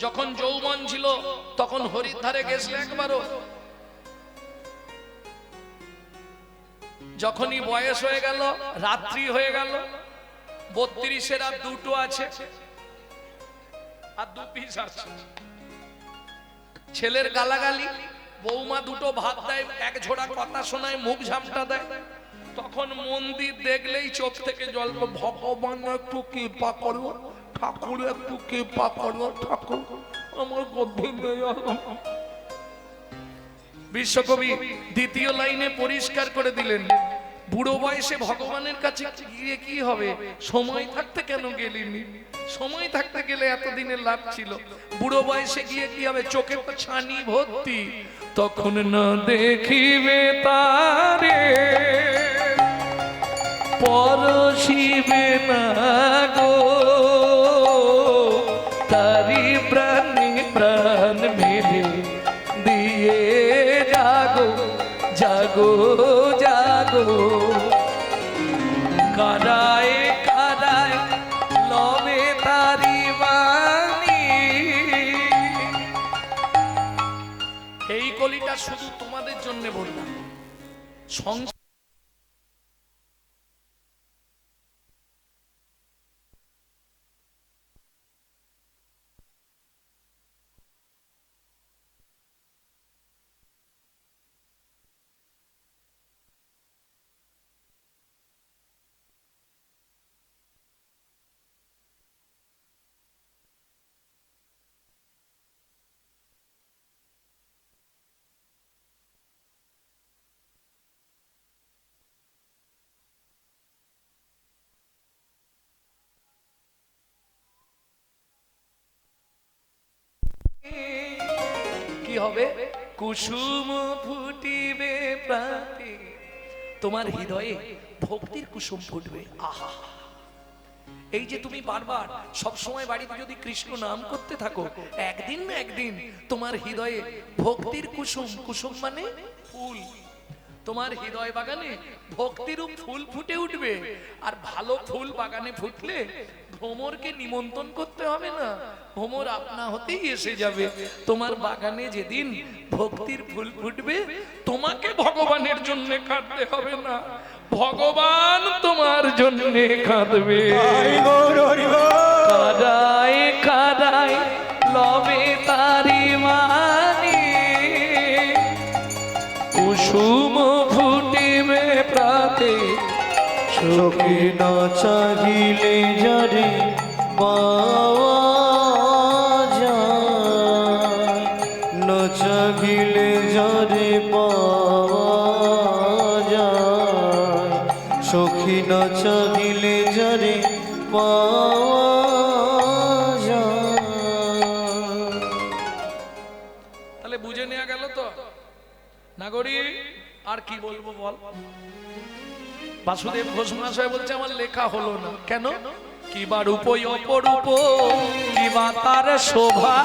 যখন যৌবন ছিল তখন হরিদ্বারে গেছিল একবারও? যখনই বয়স হয়ে গেল, রাত্রি হয়ে গেল, 32-এর আর দুটো আছে, আর 2 পিস আছে, ছেলের গালাগালি, বৌমা দুটো ভাত দেয়, এক ঝোড়া কথা শোনায়, মুখ ঝামটা দেয়, তখন মন্দির দেখলেই চোখ থেকে জল, ভগবান একটু কৃপা করো, ঠাকুর একটু কৃপা করো, ঠাকুর আমার গর্ভে নেই। বিশ্বকবি দ্বিতীয় লাইনে পরিষ্কার করে দিলেন, বুড়ো বয়সে ভগবানের কাছে গিয়ে কি হবে? সময় থাকতে কেন গেলিনি? সময় থাকতে গেলে এতদিনের লাভ ছিল। বুড়ো বয়সে গিয়ে কি হবে? চোখে তো ছানি ভর্তি, তখন না দেখিবে তারে, পরশিবে না গো, তারি প্রাণে প্রাণ মেলে দিয়ে জাগো জাগো জাগো, কাদায় কাদায় লবে তারি বাণী। এই কলিটা শুধু তোমাদের জন্য বললাম। সংসার কি হবে? কুসুম ফুটিবে প্রাতে, তোমার হৃদয়ে ভক্তির কুসুম ফুটবে। আহা, এই যে তুমি বারবার সব সময় বাড়িতে যদি কৃষ্ণ নাম করতে থাকো, একদিন না একদিন তোমার হৃদয়ে ভক্তির কুসুম, কুসুম মানে ফুল, তোমার হৃদয় বাগানে ভক্তিরূপ ফুল ফুটে উঠবে। আর ভালো ফুল বাগানে ফুটলে ভ্রমরকে নিমন্ত্রণ করতে হবে না, ভ্রমর আপনা হতেই এসে যাবে। তোমার বাগানে যেদিন ভক্তির ফুল ফুটবে, তোমাকে ভগবানের জন্য কাঁদতে হবে না, ভগবান তোমার জন্য কাঁদবে। কাদায় কাদায় লবে তারি মানি, কুসুম ফুটিবে প্রাতে, চোখে না চাহিলে যারে পাওয়া যায়, না চাহিলে যারে পাওয়া যায়, সখী না চাহিলে যারে পাওয়া যায়। তাহলে বুঝে নেওয়া গেল তো নাগরী? আর কি বলবো বল? বাসুদেব ঘোষ মহাশয় বলছে আমার লেখা হলো না কেন? কিবা রূপ অপরূপ, কিবা তার শোভা,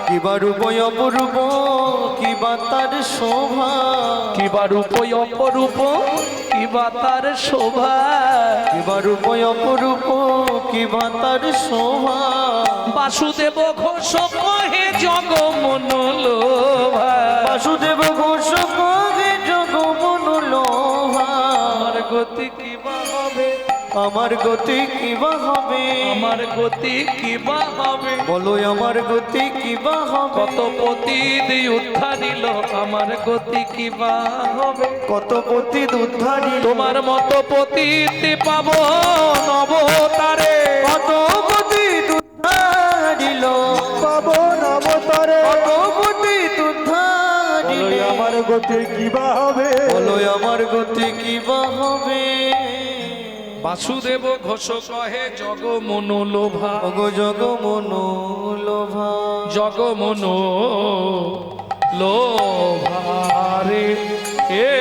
কিবা রূপ অপরূপ, কিবা তার শোভা, কিবা রূপ অপরূপ, কিবা তার শোভা, কিবা রূপ অপরূপ, কিবা তার শোভা। বাসুদেব ঘোষ কহে জগমন লোভা, বাসুদেব ঘোষ কহে জগমন লোভা। আমার গতি কিবা হবে, আমার গতি কিবা হবে, আমার গতি কিবা হবে, বলো আমার গতি কিবা হবে। কত পতিত উদ্ধারিল, আমার গতি কিবা হবে, কত পতি উদ্ধারি, তোমার মতো পতিত পাবো নবতারে, কত পতি উদ্ধারিল পাবো নবতারে, কত পতি উদ্ধারিল, আমার গতি কিবা হবে, বলো আমার গতি কিবা হবে। বাসুদেব ঘোষ কহে জগমন লোভা, অগো জগমন লোভা, জগমন লোভারে এ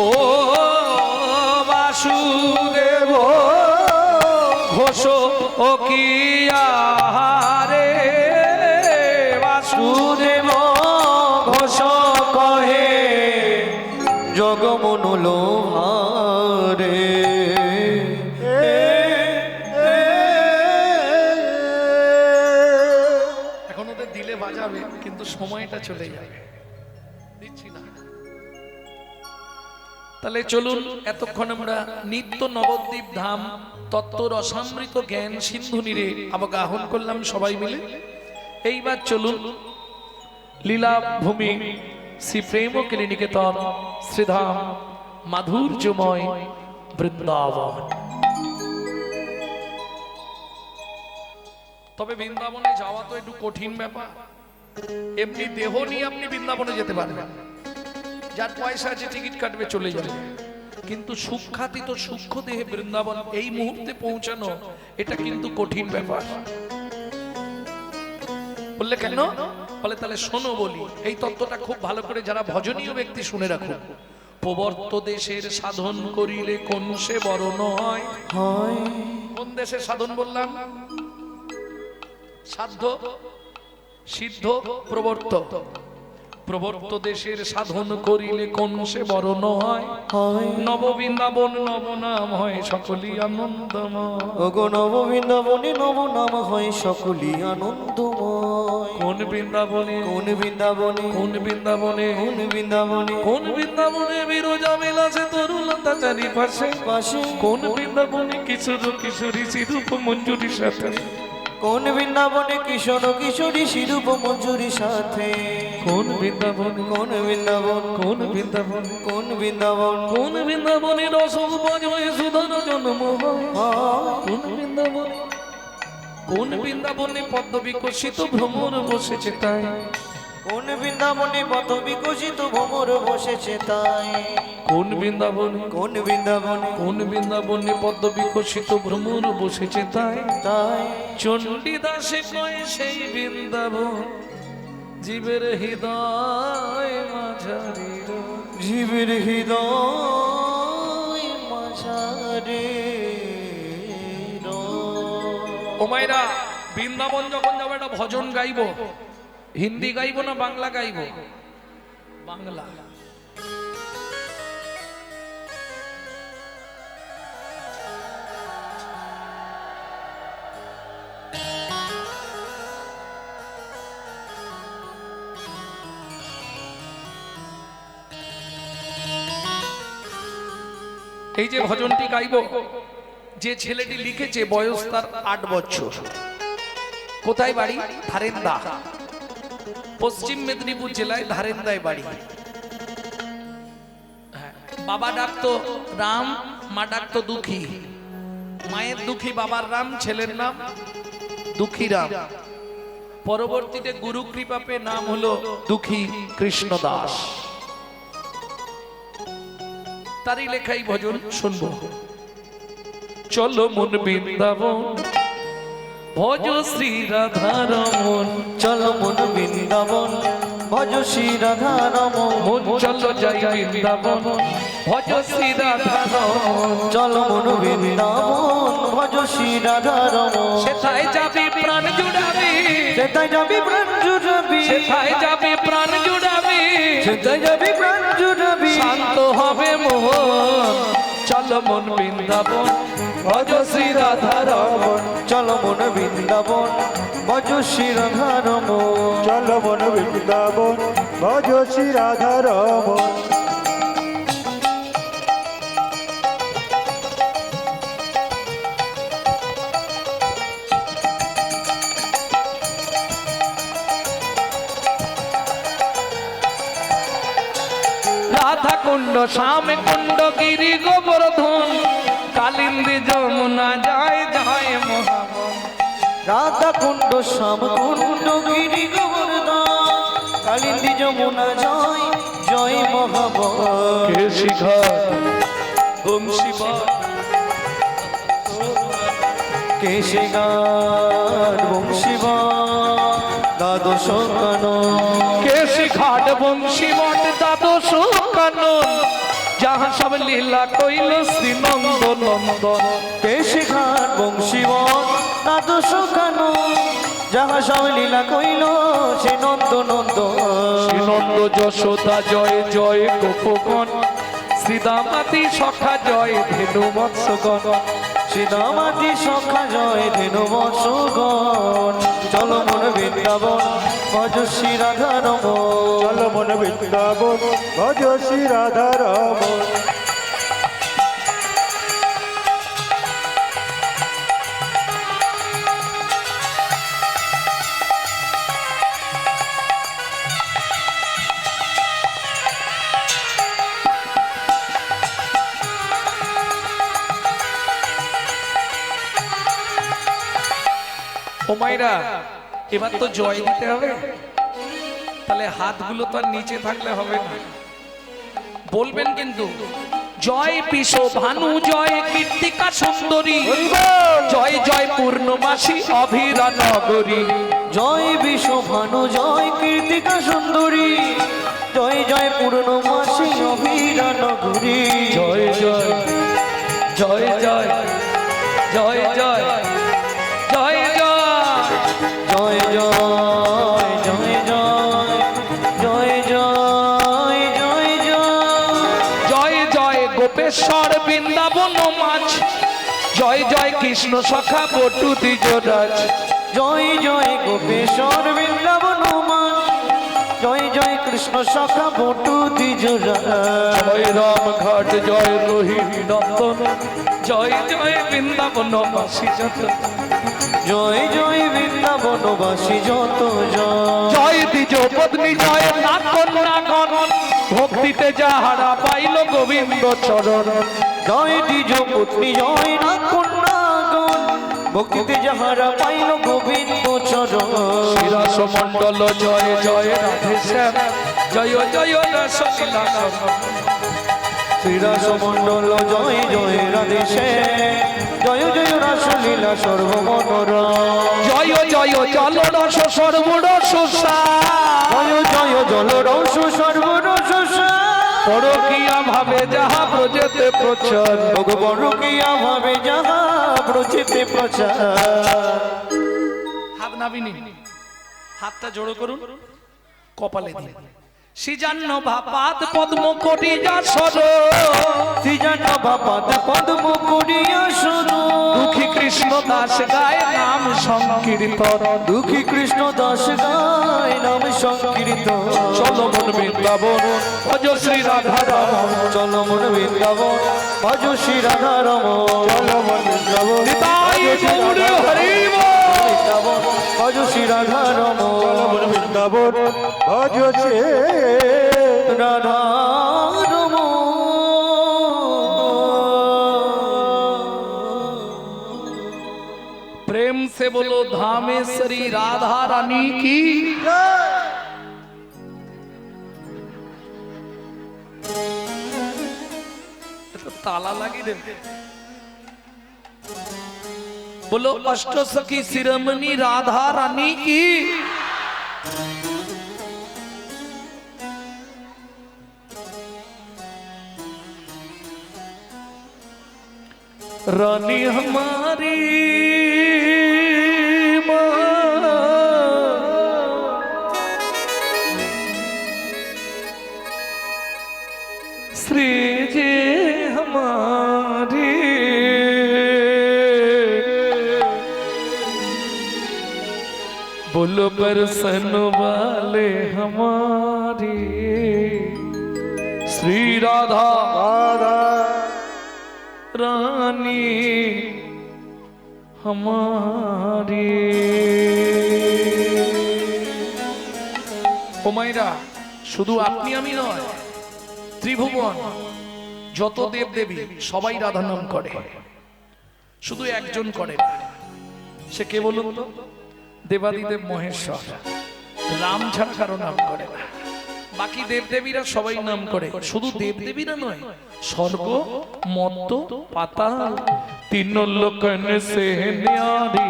ও বাসুদেব ঘোষ ও কিয়া রে, বাসুদেব ঘোষ কহে জগমন লোভা রে। যাবে, কিন্তু সময়টা চলে যাবে, দিচ্ছি না। তাহলে চলুন, এতক্ষণ আমরা নিত্য নবদ্বীপ ধাম তত্ত্ব রসামৃত জ্ঞান সিন্ধু নীরে অবগাহন করলাম সবাই মিলে। এইবার চলুন লীলা ভূমি শ্রী প্রেম নিকেতন শ্রীধাম মাধুর্যময় বৃন্দাবন। তবে বৃন্দাবনে যাওয়া তো একটু কঠিন ব্যাপার। এমনি দেহ নিয়ে আপনি বৃন্দাবনে যেতে পারবেন, যার পয়সা আছে টিকিট কাটবে চলে যাবে, কিন্তু সূক্ষ্মাতীত সূক্ষ্ম দেহে বৃন্দাবন এই মুহূর্তে পৌঁছানো এটা কিন্তু কঠিন ব্যাপার। বললে কেন? বলে তাহলে শোনো বলি, এই তত্ত্বটা খুব ভালো করে যারা ভজনীয় ব্যক্তি শুনে রাখুন। প্রবর্ত দেশের সাধন করিলে কোন সে বরণ হয়। কোন দেশের সাধন বললাম? সাধ্য, সিদ্ধ, প্রবর্ত। প্রবর্ত দেশের সাধন করিলে কোন সে বরণ হয়। নব বৃন্দাবন নব নাম হয় সকলই আনন্দময়। ওগো নব বৃন্দাবনে নব নাম হয় সকলই আনন্দময়। কোন বৃন্দাবনে, কোন বৃন্দাবনে, কোন বৃন্দাবনে, কোন বৃন্দাবনে, কোন বৃন্দাবনে বিরজা বিলাসে তরুলতা চারিপাশে। পাশে কোন বৃন্দাবনে কিশোর কিশোরী সিরূপ মঞ্জুরির সাথে। কোন বৃন্দাবনে কিশোর কিশোরী সিরূপ মঞ্জুরির সাথে। কোন বৃন্দাবনে, কোন বৃন্দাবন, কোন বৃন্দাবনে, কোন বৃন্দাবন, কোন বৃন্দাবনে রসোপজ হয়ে সুধন জন্ম হয়। কোন বৃন্দাবনে, কোন বৃন্দাবনে পদ্ম বিকশিত ভ্রমর বসেছে তাই। কোন বৃন্দাবনে পথ বিকশিত ভ্রমর বসেছে তাই। কোন বৃন্দাবনে, কোন বৃন্দাবনে, কোন বৃন্দাবনে পদ্ম বিকশিত ভ্রমর বসেছে তাই। তাই চণ্ডীদাসে কয় সেই বৃন্দাবন জীবের হৃদয় মাঝারি। জীবের হৃদয় মাঝারে। ও মায়েরা, বৃন্দাবন যখন যাবো একটা ভজন গাইবো, হিন্দি গাইবো না বাংলা গাইবো? বাংলা। এই যে ভজনটি গাইবো, যে ছেলেটি লিখেছে বয়স তার 8 বছর। কোথায় বাড়ি? ধারেন্দা, পশ্চিম মেদিনীপুর জেলায় ধারেন্দায় বাড়ি। বাবা ডাকতো রাম, মা ডাকতো দুঃখী। মায়ের দুঃখী, বাবার রাম, ছেলের নাম দুঃখী রাম। পরবর্তীতে গুরু কৃপা পেয়ে নাম হলো দুঃখী কৃষ্ণ দাস। তারই লেখাই ভজন শুনবো। চলো মন বৃন্দাবন ভজ শ্রী রাধারমন। চলো মন বৃন্দাবন ভজ শ্রী রাধারমন। মন চলো যাই বৃন্দাবন ভজ শ্রী রাধারমন। চলো মন বৃন্দাবন ভজ শ্রী রাধারমন। সেথায় যাবি প্রাণ জুড়াবি, সেথায় যাবি প্রাণ জুড়াবি, সেথায় যাবি প্রাণ জুড়াবি, সেথায় যাবি প্রাণ জুড়াবি। শান্ত হবে মোহন। চলো মন বৃন্দাবন ভজ শ্রী রাধারমন। চলো মন বৃন্দাবন ভজ শ্রী রাধারমন। চলো মন বৃন্দাবন ভজ শ্রী রাধারমন। রাধা কুণ্ড শ্যাম কুণ্ড গিরি গোবর্ধন। কালিন্দী যমুনা যায় যায় মহাবন। রাধা কুণ্ড শ্যাম কুণ্ড গিরি গোবর্ধন। কালিন্দী যমুনা জয় জয় মহাবন। কেশি ঘাট বংশীবাদ, কেশিগার বংশীবাদ দ্বাদশ কানন। কেশি ঘাট বংশীবাদ দ্বাদশ কানন। যাহা সব লীলা কইল শ্রী নন্দ নন্দন। কেশিঘাট বংশীবন দ্বাদশ কানন। যাহা সব লীলা কইল সে নন্দ নন্দ। শ্রী নন্দ যশোদা জয় জয় গোপগণ। শ্রীদামাতি সখা জয় ধেনু মৎস্যগণ। শ্রীদামাতি সখা জয় ধেনু বৎসগণ। চলো মন বৃন্দাবন ভজ শ্রী রাধা রমন চলো মন বৃন্দাবন ভজ শ্রী রাধা রমন ও মাইরা এবার তো জয় দিতে হবে, তাহলে হাতগুলো তো আর নিচে থাকলে হবে না, বলবেন কিন্তু জয় পিস ভানু জয় কীর্তিকা সুন্দরী জয় জয় পূর্ণমাসী অভিরা নগরী জয় বিশ্ব ভানু জয় কীর্তিকা সুন্দরী জয় জয় পূর্ণমাসী অভিরা নগরী জয় জয় জয় জয় জয় জয় জয় জয় জয় জয় জয় জয় জয় জয় জয় জয় জয় জয় গোপেশ্বর বৃন্দাবন মাছ জয় জয় কৃষ্ণ সখা বটু দ্বিজরাজ জয় জয় গোপেশ্বর বৃন্দাবন মান জয় জয় কৃষ্ণ সখা বটু দ্বিজরা জয় রাম ঘাট জয় রোহিণী নন্দন জয় জয় বৃন্দাবন বাসী যত জয় জয় বৃন্দাবনবাসী যত জয় জয় দ্বিজ পত্নী জয় নাথ কন্যা গণ ভক্তিতে যাহারা পাইল গোবিন্দ চরণ জয় দ্বিজ পত্নী জয় নাথ কন্যাগণ ভক্তিতে যাহারা পাইল গোবিন্দ চরণ শিরাস মণ্ডল জয় জয় রাধে শ্যাম জয় জয় রসলীলা শ্রীরাস মণ্ডল জয় জয় রাধে জয় জয় রাসলীলা সর্বমনোরম জয় জয় জল রস সর্বরস জয় জয় জল রস সর্বরস পরকিয়া ভাবে যাহা প্রজেতে প্রচার পরকিয়া ভাবে যাহা প্রচিতে প্রচার হাত নাবিনি হাতটা জোড়ো করুন কপালে দিন সিজান্ন ভাপাত পদ্ম কোটি যা সর সিজান বাপাদ পদ্ম করিয়া শুনো দুঃখী কৃষ্ণ দাস গায় নাম সংকীর্তন দুঃখী কৃষ্ণ দাস গায় নাম সংকীর্তন চলো মন বৃন্দাবন ভজ শ্রী রাধা রাম চলো মন বৃন্দাবন ভজ শ্রী রাধা রমন চলো মন বৃন্দাবন নিতাই গৌর হরি বৃন্দাবন ভজ শ্রী রাধা রমন চলো মন বৃন্দাবন ভজ শ্রী রাধা রমন प्रेम से बोलो धामेश्वरी राधा रानी की तो ताला लगी दे बोलो अष्ट सखी शिरोमणि राधा रानी की रानी हमारी श्री जी हमारी बोलो बरसन वाले हमारी श्री राधा রাধা रानी हमारी ও মাইরা শুধু আপনি আমি নয় ত্রিভুবন যত দেব দেবী সবাই রাধা নাম করে, শুধু একজন করে না, সে কে বলুন তো? দেবাদিদেব মহেশ্বর রাম ছাড়া কারো নাম করে না। বাকি দেবদেবীরা সবাই নাম করে, শুধু দেবদেবীরা নয়, স্বর্গ মত্ত পাতাল তিন লোকন সে ন্যারি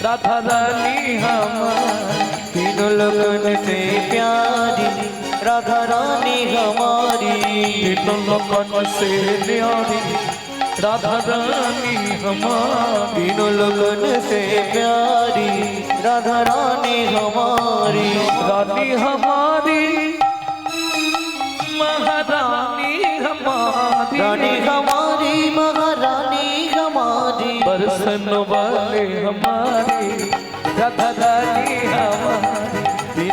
রাধা রানী हमारी तीन लगन से प्यारी राधा रानी हमारी तीन लोकन से न्यारी राधा रानी हमारी तीन लगन से प्यारी राधा रानी हमारी रानी हमारी महारानी हमारी रानी हमारी महारानी हमारी बरसन वाले हमारी राधा रानी हमारी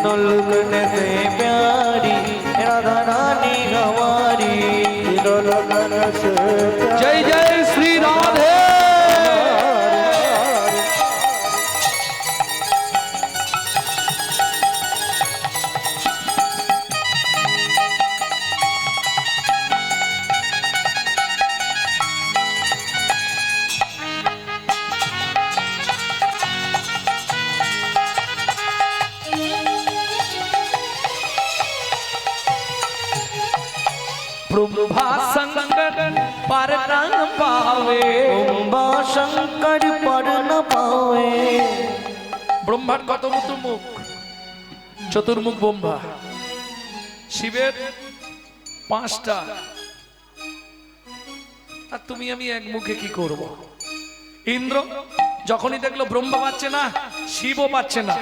ब्रह्मा शंकर पर न पावे ब्रह्मा शंकर पर न पावे ব্রহ্মার কত মুখ? চতুর্মুখ ব্রহ্মা। শিবের 5টা, আর তুমি আমি এক মুখে কি করব? ইন্দ্র যখনই দেখলো ব্রহ্মা পাচ্ছে না, শিবও পাচ্ছে না,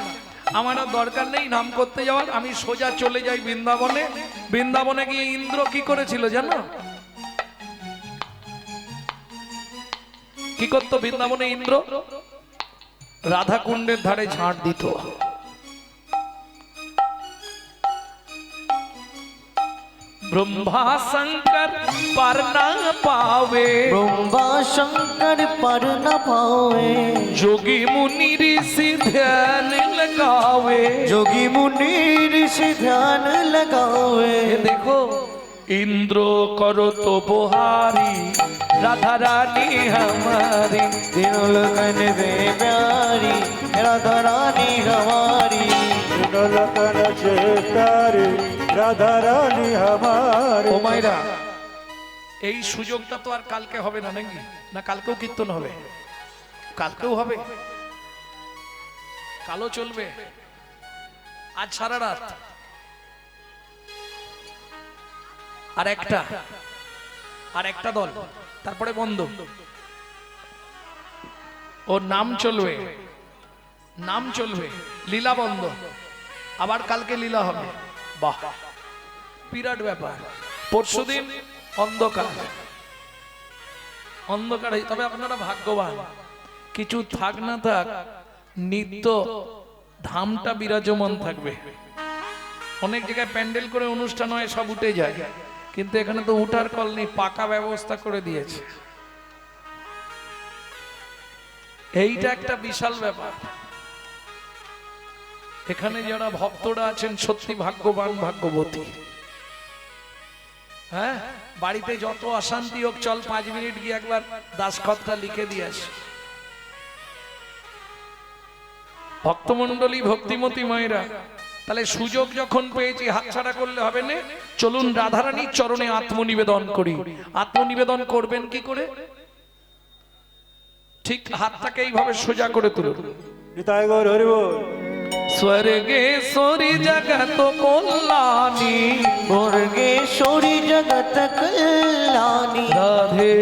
আমার আর দরকার নেই নাম করতে যাওয়ার, আমি সোজা চলে যাই বৃন্দাবনে। বৃন্দাবনে গিয়ে ইন্দ্র কি করেছিল জানো? কি করতো বৃন্দাবনে ইন্দ্র? রাধা কুণ্ডের ধারে ঝাঁট দিত। ब्रह्मा शंकर पर न पावे ब्रह्मा शंकर पर न पावे जोगी मुनि ऋषि ध्यान लगावे जोगी मुनि ऋषि ध्यान लगावे ये देखो इंद्र करो तो बुहारी राधा रानी हमारी तीनों लगन दे प्यारी राधा रानी हमारी तीनों लगन से प्यारी राधा रानी हमारी। ও মাইরা এই সুযোগটা তো আর কালকে হবে না নাকি? না কালকেও কীর্তন হবে? কালকেও হবে, কালও চলবে, আজ সারা রাত। আর একটা দল, তারপরে বন্ধ। ও নাম চলবে, লীলা বন্ধ, আবার কালকে লীলা হবে। বাহ, বিরাট ব্যাপার। পরশুদিন অন্ধকার, তবে আপনারা ভাগ্যবান, কিছু থাক না থাক নিত্য ধামটা বিরাজমান থাকবে। অনেক জায়গায় প্যান্ডেল করে অনুষ্ঠান হয়, সব উঠে যায়, কিন্তু এখানে তো উঠার কল নেই, পাকা ব্যবস্থা করে দিয়েছে। এইটা একটা বিশাল ব্যাপার। এখানে যারা ভক্তরা আছেন সত্যি ভাগ্যবান, ভাগ্যবতী। হ্যাঁ, বাড়িতে যত অশান্তি হোক, চল 5 মিনিট গিয়ে একবার দাসখতটা লিখে দিয়ে আসি। ভক্তমণ্ডলী, ভক্তিমতী মায়েরা, তাহলে সুযোগ যখন পেয়েছি হাতছাড়া করলে হবে না। চলুন রাধারানীর চরণে আত্মনিবেদন করি। আত্মনিবেদন করবেন কি করে? ঠিক হাতটাকে এইভাবে সোজা করে তুলুন। নিতাই গৌর হরি বল। स्वर्गेश्वरी जगत कल्याणी स्वर्गेश्वरी जगत कल्याणी राधे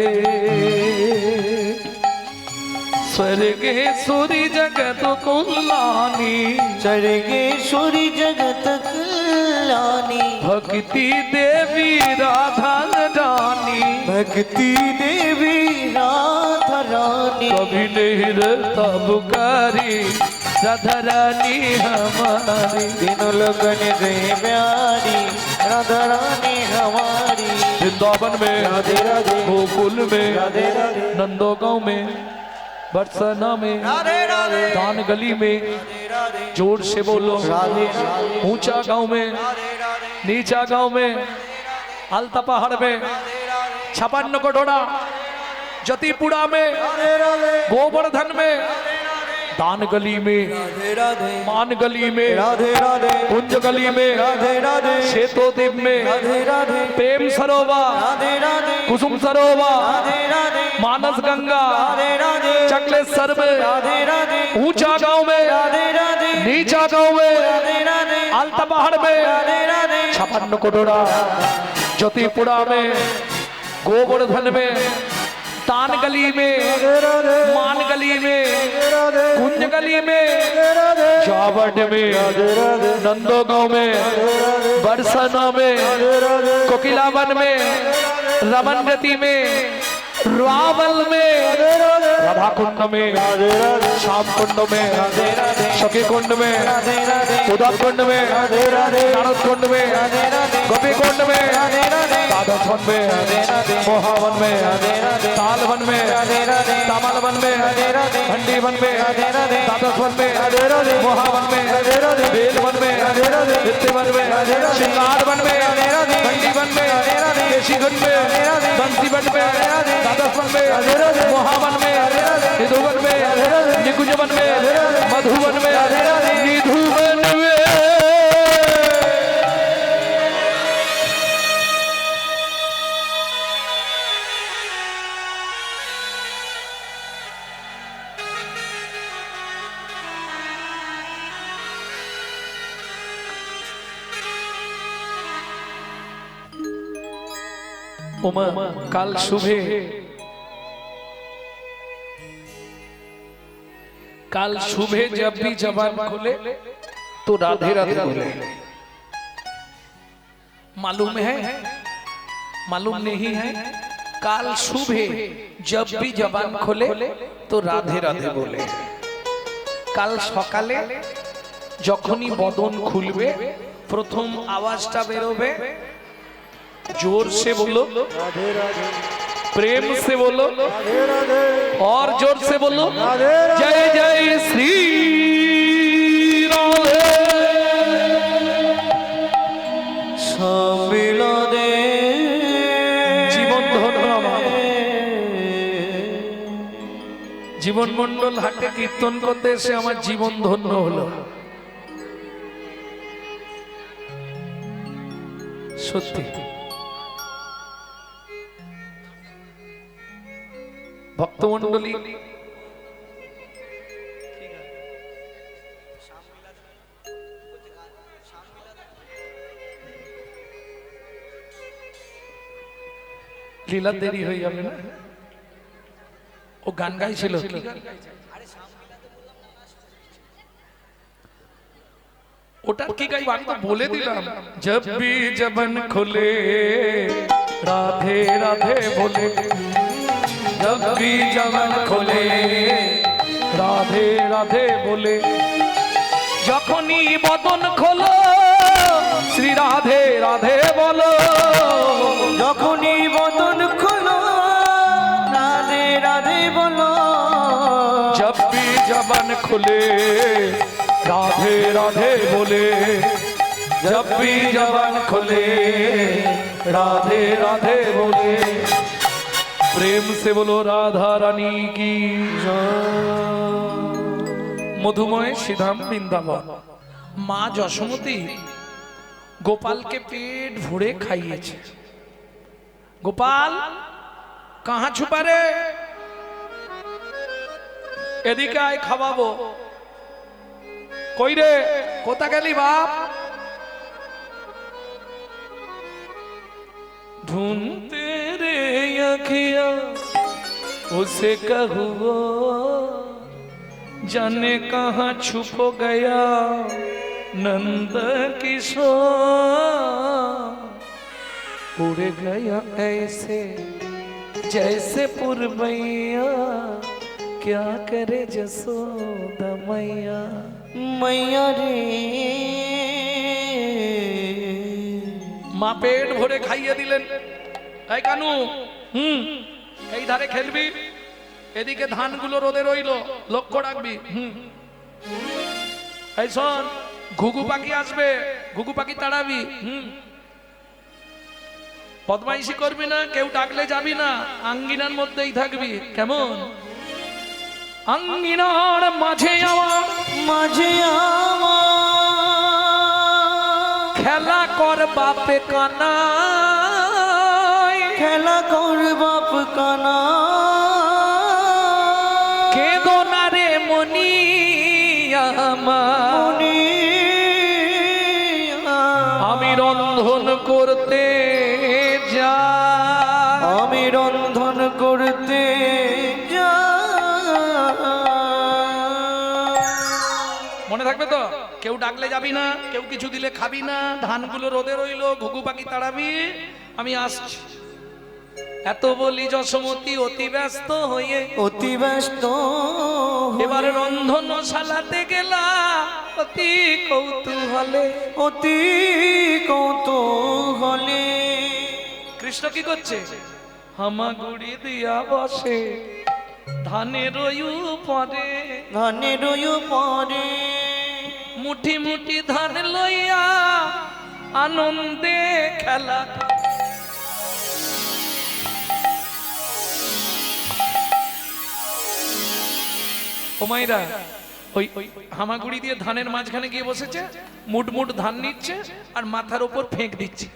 स्वर्गेश्वरी जगत कल्याणी स्वर्गेश्वरी जगत कल्याणी भक्ति देवी राधा रानी भक्ति देवी राधा रानी कभी नहीं रहता बुकारी राधा रानी हमारी तीनों लगन दे प्यारी राधा रानी हमारी वृंदावन में राधे राधे गोकुल में राधे राधे नंदो गांव में बरसना में दान गली में जोर से बोलो ऊंचा गांव में नीचा गांव में अलता पहाड़ में 56 कटोरा जतीपुरा में गोवर्धन में दान गली में मान गली में कुंज गली में सेतो द्वीप में प्रेम सरोवर कुसुम सरोवर मानस गंगा चकलेश्वर में ऊंचा गांव में नीचा गांव में अलता पहाड़ में 56 कटोरा ज्योतिपुरा में गोवर्धन में तान गली में मान गली में कुंज गली में चावट में नंदो गांव में बरसना में कोकिलावन में रमनगति में रावल में राधा कुंड में श्याम कुंड में सखी कुंड में उद्धव कुंड में नारद कुंड में गोपी कुंड में द्वादश वन में मोहावन में तालवन में तामलवन में भंडी वन में द्वादश वन में मोहावन में बेलवन में नित्यवन में श्रृंगार वन में भंडी वन में केशीगढ़ में बंसी वन में द्वादश वन में मोहावन में निधुवन में निकुंजवन में मधुवन में निधुवन में ওমা কাল শুভে काल सुबह जब भी जबान खोले तो राधे राधे बोले। मालूम है मालूम नहीं है? काल सुबह जब भी जबान खोले तो राधे राधे बोले। काल सकाले जखनी बदन खुलबे प्रथम आवाजटा बेरोबे जोर से बोलो राधे राधे प्रेम से बोलो राधे राधे और जोर से बोलो राधे राधे। जय जय श्री राधे সম্মিলনে জীবন ধন্য আমার জীবন মন্ডল হাটে কীর্তন করতে এসে আমার জীবন ধন্য হলো। সত্যি ভক্তমন্ডলী লীলা দেরি হয়ে যাবে না? ও গান গাইছিল ওটা কি গাইব আমি তো বলে দিলাম। जब भी जबन खुले राधे राधे बोले जब भी जबन खोले राधे राधे बोले যখনই বদন খোলো শ্রী রাধে রাধে বলো যখনই বদন খোলো রাধে রাধে বলো जब भी जबन खुले राधे राधे बोले जब भी जबन खुले राधे राधे बोले प्रेम से बोलो राधा रानी की मधुमय श्रीधाम वृंदावन। माँ যশোমতী গোপালকে পেট ভরে খাইয়েছে। গোপাল কাহা ছুপা রে, এদিকে আয় খাওয়াবো। কই রে, কোথা গেলি বাপ? ढूंढते रे अखिया उसे कहूँ जाने कहाँ छुप गया नंद किशोर उड़ गया ऐसे जैसे पुरवैया क्या करे जसोदा मैया। मैया रे মা পেট ভরে খাইয়ে দিলেন। এই কানু এই ধারে খেলবি, এদিকে ধানগুলো রোদে রইলো, লক্ষ্য রাখবি। এই শোন, ঘুঘু পাখি আসবে, ঘুঘু পাখি তাড়াবি। বদমাইশি করবি না, কেউ ডাকলে যাবি না, আঙ্গিনার মধ্যেই থাকবি। কেমন? আঙ্গিনার মাঝে আমার খেলা কর বাপে কানা, খেলা কর বাপ কানা কেঁদো না রে মনি আমার, আমি রন্ধন করতে যা, আমি রন্ধন করতে যা। মনে থাকবে তো? কেউ ডাকলে যাবি না, কেউ কিছু দিলে খাবি না, ধানগুলো রোদে রইলো, ঘুঘু পাখি তাড়াবি, আমি আসছি। এত বলি যশোমতী অতি ব্যস্ত হয়ে এবার রন্ধনশালাতে গেলা অতি কৌতূহলে। কৃষ্ণ কি করছে? হামাগুড়ি দিয়া বসে ধানের পরে মুঠি মুঠি ধান লইয়া আনন্দে খেলা। ও মাইরা, ওই হামাগুড়ি দিয়ে ধানের মাঝখানে গিয়ে বসেছে, মুঠ মুঠ ধান নিচ্ছে আর মাথার উপর ফেঁক দিচ্ছে।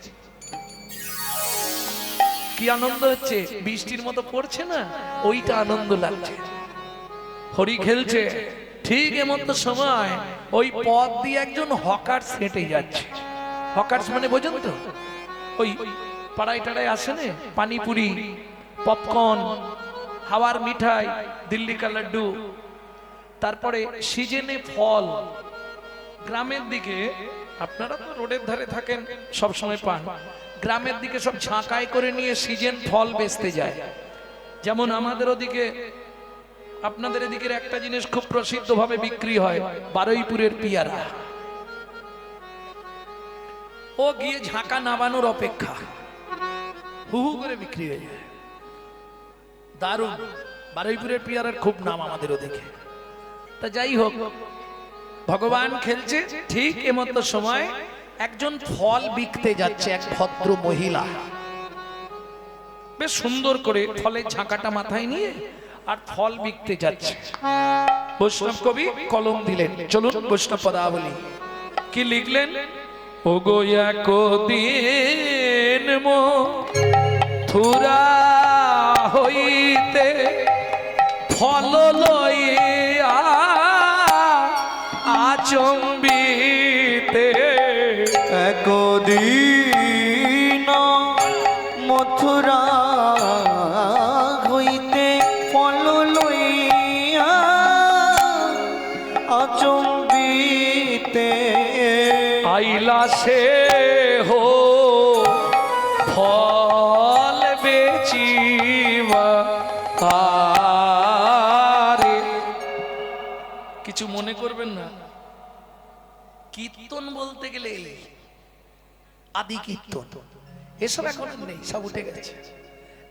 কি আনন্দ হচ্ছে, বৃষ্টির মতো পড়ছে না, ওইটা আনন্দ লাগছে। হরি খেলছে। ঠিক এমতো সময় ওই পথ দিয়ে একজন হকার হেঁটে যাচ্ছে। হকার্স মানে বোঝেন তো? ওই পাড়ায় টাড়ায় আসে না পানিপুরি, পপকর্ন, হাওয়ার মিঠাই, দিল্লি কা লাড্ডু, তারপরে সিজনে ফল। গ্রামের দিকে আপনারা তো রোডের ধারে থাকেন, সব সময় পান। গ্রামের দিকে সব ঝাঁকাই করে নিয়ে সিজন ফল বেচতে যায়। যেমন আমাদের ওদিকে, আপনাদের এদিকের একটা জিনিস খুব প্রসিদ্ধ ভাবে বিক্রি হয়, বারুইপুরের পিয়ারা। ও গিয়ে ঝাঁকা নামানোর অপেক্ষা, হু হু করে বিক্রি হয়ে যায়। দারুণ, বারুইপুরের পিয়ারার খুব নাম আমাদের ওদিকে। তা যাই হোক, ভগবান খেলছে, ঠিক এমতো সময় একজন ফল বিকতে যাচ্ছে, এক ভদ্র মহিলা বেশ সুন্দর করে ফলের ঝাঁকাটা মাথায় নিয়ে আর ফল বিকতে যাচ্ছে। বৈষ্ণব কবি কলম দিলেন, চলুন বৈষ্ণব পদাবলী। কি লিখলেন? ও গো একদিন মথুরা হইতে ফল লইয়া আচম্বিতে, একদিন মথুরা হইতে ফল লইয়া আচম্বিতে, আইলা সে হো ফল বেচিবা আরে। কিছু মনে করবেন না, কীর্তন বলতে গেলে আদি কীর্তন এসব এখন নেই, সব উঠে গেছে।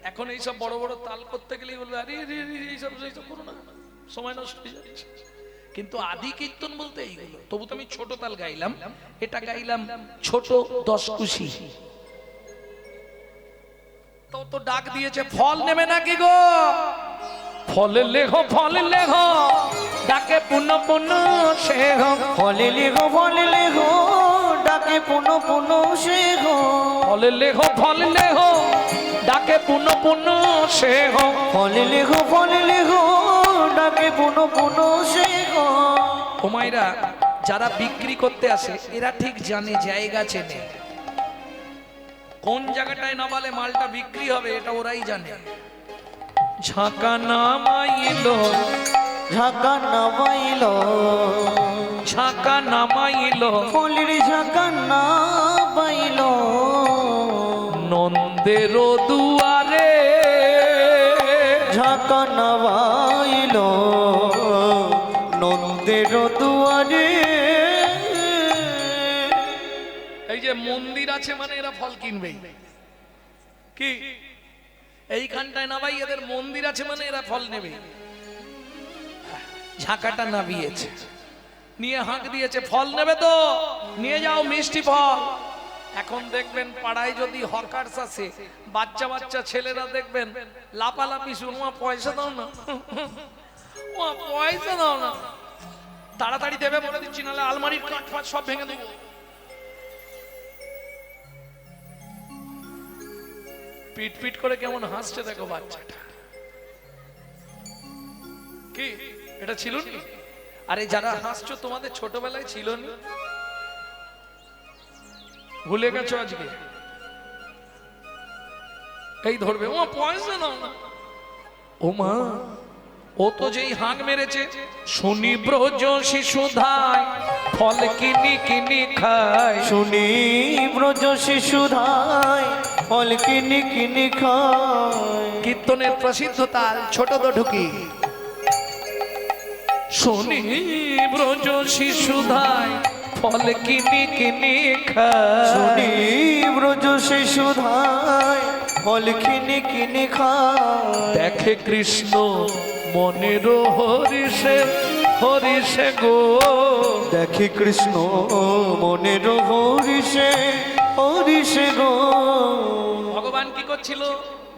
এখন এইসব বড় বড় তাল করতে গেলেই বলবে আরে এইসব করো না, সময় নষ্ট হয়ে যাচ্ছে। কিন্তু আদি কীর্তন বলতে এইগুলো। তবু তো আমি ছোট তাল গাইলাম, এটা গাইলাম ছোট 10 কুশি। তো ডাক দিয়েছে, ফল নেবে নাকি গো? ফলে লেখো, ফলে লেখো, ডাকে পুনঃ পুনঃ সে হো। ফলে লেখো, ফলে লেখো, ডাকে পুনঃ পুনঃ সে হো। ফলে লেখো, ফলে লেখো, ডাকে পুনঃ পুনঃ সে হো। ফলে লেখো, ফলে লেখো, ডাকে পুনঃ পুনঃ সে হো। ও মাইরা, যারা বিক্রি করতে আসে এরা ঠিক জানে, জায়গা চেনে, কোন জায়গাটায় নামালে মালটা বিক্রি হবে এটা ওরাই জানে। ঝাঁকা নামাইলো, ঝাঁকা নামাইলো, ঝাঁকা নামাইলো, ফলের ঝাঁকা নামাইলো, নন্দের দুয়ারে ঝাঁকা নামাইলো, নন্দের দুয়ারে। এই যে মন্দির আছে মানে এরা ফল কিনবেই। কি এইখানটায় না ভাই, এদের মন্দির আছে মানে এরা ফল নেবে। ঝাঁকাটা নামিয়েছে, নিয়ে হাঁক দিয়েছে, ফল নেবে তো নিয়ে যাও মিষ্টি ফল। এখন দেখবেন পাড়ায় যদি হকার্স আছে, বাচ্চা বাচ্চা ছেলেরা দেখবেন লাপালাপি শুরু, পয়সা দাও না, পয়সা দাও না, তাড়াতাড়ি দেবে বলে দিচ্ছি, নাহলে আলমারির কাঠ ফাট সব ভেঙে দেবো। পিট পিট করে কেমন হাসছে দেখো বাচ্চাটা। কি এটা ছিল না? আরে যারা হাসছো তোমাদের ছোটবেলায় ছিল না? ভুলে গেছো আজকে? এই ধরবে, ও পয়সা নাও না। ও মা, ও তো যেই হাঁক মেরেছে, শুনি ব্রজ শিশুধায় ফল কিনি কিনি খায়। শুনি ব্রজ শিশুধায় ফল কিনি কিনি খায়। কীর্তনের প্রসিদ্ধ তাল ছোট তো ঢুকি। শুনি ব্রজ শিশুধায় ফল কিনি কিনি খায়। শুনি ব্রজ শিশুধায় ফল কিনি কিনি খায়। দেখে কৃষ্ণ মনের হরিষে হরিষে গো। দেখে কৃষ্ণ মনের হরিষে হরিষে গো। ভগবান কি করছিল?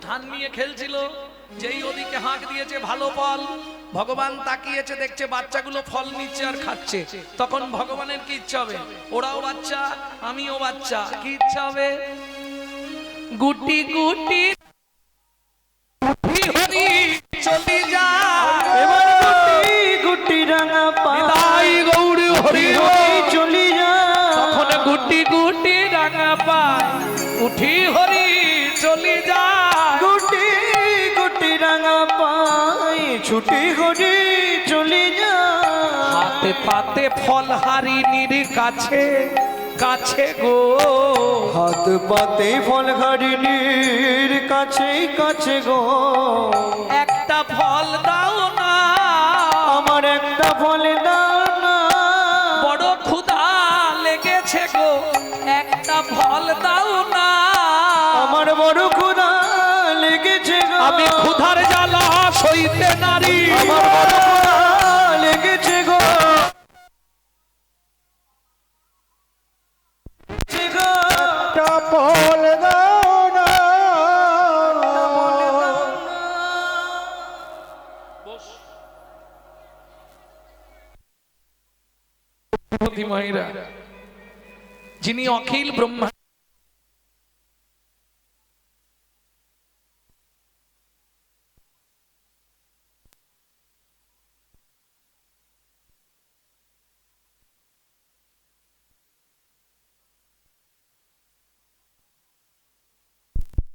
ধান নিয়ে খেলছিল। যেই ওদিকে হাঁক দিয়েছে ভালো ফল, ভগবান তাকিয়েছে, দেখছে বাচ্চাগুলো ফল নিচ্ছে আর খাচ্ছে। তখন ভগবানের কি ইচ্ছা হবে? ওরাও বাচ্চা, আমিও বাচ্চা, কি ইচ্ছা হবে? গুটি গুটি হরি চলি যা, এবার গুটি গুটি রাঙা নিতাই গৌর হরি হরি চলি যা। তখন গুটি গুটি রাঙা পায় উঠি হরি ছুটি করে চলে যা। হাতে পাতে ফল হারিনীর কাছে কাছে গো, হাত পাতে ফল হারিনীর কাছে কাছে গো, একটা ফল দাও না, আমার একটা ফল দাও না। বড় ক্ষুধা লেগেছে গো, একটা ফল দাও না, আমার বড় ক্ষুধা লেগেছে গো, আমি ক্ষুধার জ্বালা সইতে নারী। আমার বড় ক্ষুধা লেগেছে গো, একটা ফল দাও না। মায়েরা, যিনি অখিল ব্রহ্মা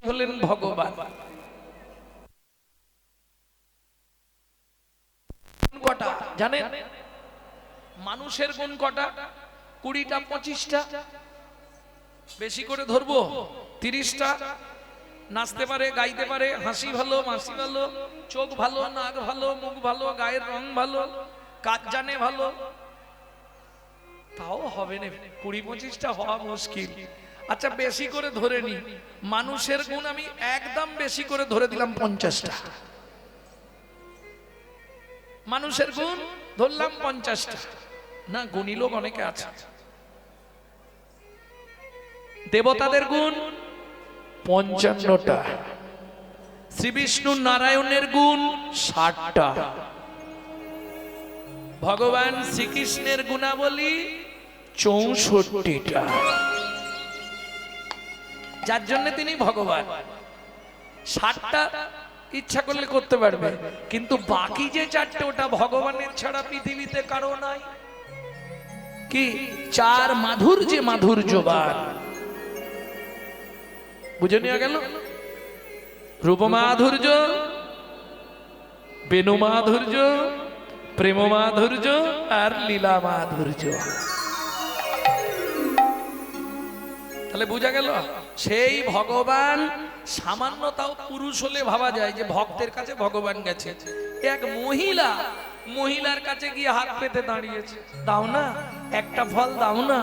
হলেন ভগবান। কটা জানেন? মানুষের গুণ কটা? 20টা 25টা, বেশি করে ধরবো 30টা। নাচতে পারে, গাইতে পারে, হাসি ভালো, মাসি ভালো, চোখ ভালো, নাক ভালো, মুখ ভালো, গায়ের রং ভালো, কাজ জানে ভালো, তাও হবে না। 20-25টা হওয়া মুশকিল। আচ্ছা বেশি করে ধরে নি, মানুষের গুণ আমি একদম বেশি করে ধরে দিলাম 50টা। মানুষের গুণ ধরলাম 50টা, না গুণী লোক অনেকে আছে। দেবতাদের গুণ 55টা, শ্রী বিষ্ণু নারায়ণের গুণ 60টা, ভগবান শ্রীকৃষ্ণের গুণাবলী 64টা। যার জন্য তিনি ভগবান। 60টা ইচ্ছা করলে করতে পারবে, কিন্তু বাকি যে 4টে ওটা ভগবানের ছাড়া পৃথিবীতে কারো নাই। কি? 4 মাধুর্যে মাধুর্যবান। বুঝে নেওয়া গেল? রূপ মাধুর্য, বেণু মাধুর্য, প্রেম মাধুর্য আর লীলা মাধুর্য। তাহলে বোঝা গেল সেই ভগবান সামান্যতাও পুরুষ হলে ভাবা যায় যে ভক্তের কাছে ভগবান গেছে। এক মহিলা, মহিলার কাছে গিয়ে হাত পেতে দাঁড়িয়েছে, দাও না একটা ফল দাও না।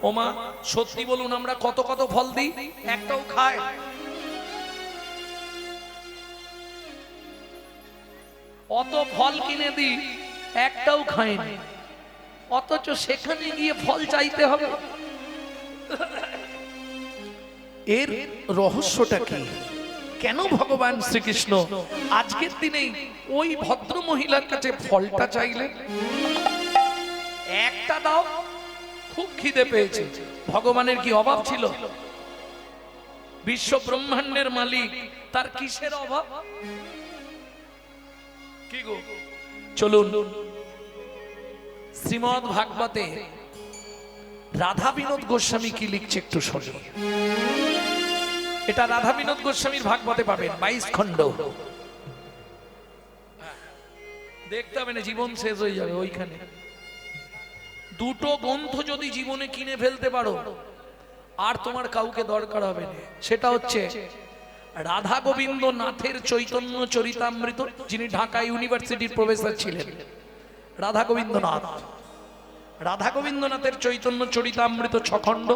ওমা সত্যি বলুন, আমরা কত কত ফল দিই, একটাও খায়? অত ফল কিনে দিই, একটাও খায়নি, অথচ সেখানে গিয়ে ফল চাইতে হবে। এর রহস্যটা কি? কেন ভগবান শ্রীকৃষ্ণ আজকের দিনেই ওই ভদ্র মহিলার কাছে ফলটা চাইলেন? একটা দাও, খুব খিদে পেয়েছে। ভগবানের কি অভাব ছিল? বিশ্ব ব্রহ্মাণ্ডের মালিক, তার কিসের অভাব? কি গো, চলুন শ্রীমদ্ ভাগবতে রাধা বিনোদ গোস্বামী কি লিখছে একটু শুনি। এটা রাধা বিনোদ গোস্বামীর ভাগবতে পাবেন, 22 খণ্ড। দেখতে হবে না, জীবন শেষ হয়ে যাবে ওইখানে। দুটো গ্রন্থ যদি জীবনে কিনে ফেলতে পারো, আর তোমার কাউকে দরকার হবে না। সেটা হচ্ছে রাধা গোবিন্দ নাথের চৈতন্য চরিতামৃত, যিনি ঢাকা ইউনিভার্সিটির প্রফেসর ছিলেন, রাধা গোবিন্দ নাথ। রাধা গোবিন্দ নাথের চৈতন্য চরিতামৃত 6 খণ্ড,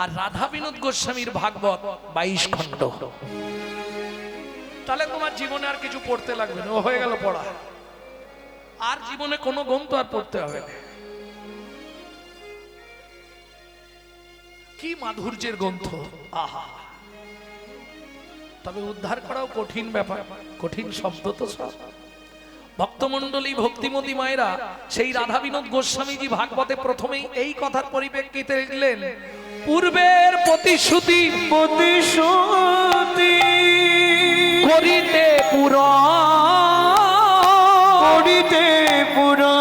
আর রাধা বিনোদ গোস্বামীর ভাগবত 22 খণ্ড। তাহলে তোমার জীবনে আর কিছু পড়তে লাগবে না, ও হয়ে গেল পড়া। আর জীবনে কোনো গ্রন্থ আর পড়তে হবে না। কি মাধুর্যের গ্রন্থ, আহা! তবে উদ্ধার করাও কঠিন ব্যাপার, কঠিন শব্দ তো সব। ভক্তমণ্ডলী, ভক্তিমতী মায়েরা, সেই রাধা বিনোদ গোস্বামীজি ভাগবতে প্রথমেই এই কথার পরিপ্রেক্ষিতে লিখলেন, পূর্বের প্রতিশ্রুতি প্রতিশ্রুতি করিতে পুরা, করিতে পুরা,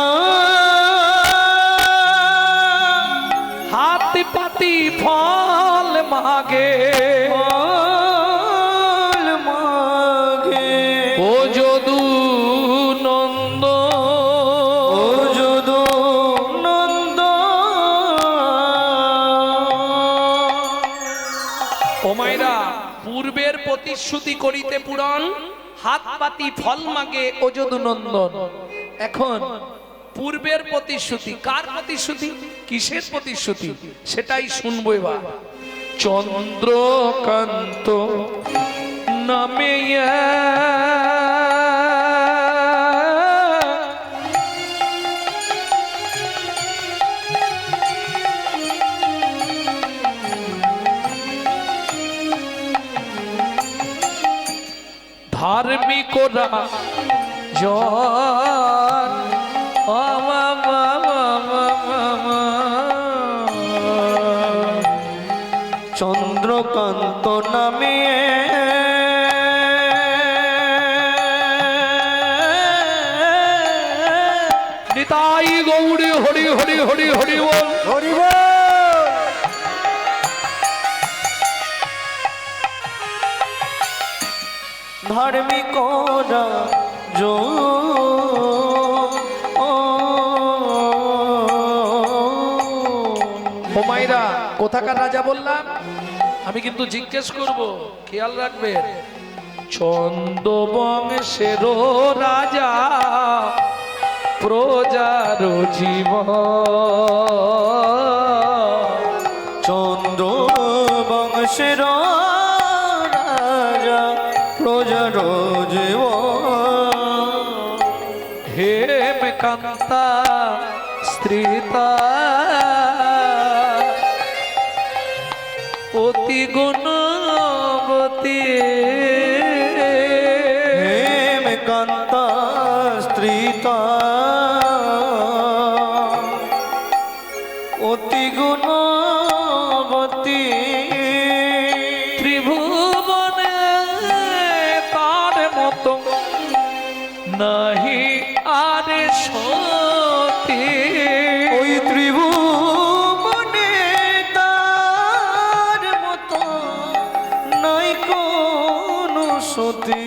হাত পাতি ফল মাগে, ফল মাগে, ও যদু পূর্বের প্রতিশ্রুতি করিতে পূরণ, হাত পাতি ফল মাগে অযোধ্যা নন্দন। এখন পূর্বের প্রতিশ্রুতি, কার প্রতিশ্রুতি, কিসের প্রতিশ্রুতি, সেটাই শুনবো এবার। চন্দ্রকান্ত নামে ধার্মিকরা জন চন্দ্রকান্ত নামে নিতাই গৌরী হরি হরি হরি হরি বল। হরি বল। ধার্মিকরা হুমায়রা কোথাকার রাজা বললাম, আমি কিন্তু জিজ্ঞেস করব, খেয়াল রাখবেন। চন্দ্রবংশের রাজা প্রজার জীবন, চন্দ্র বংশের রাজা প্রজার জীবন, হেমকান্তা স্ত্রীতা অতি গুণবতী, হেমকান্তা স্ত্রীতা অতি গুণবতী, ত্রিভুবনে তার মতো নাহি আর সতী। ওই ত্রিভুবনে তার মতো নাই কোনো সতী।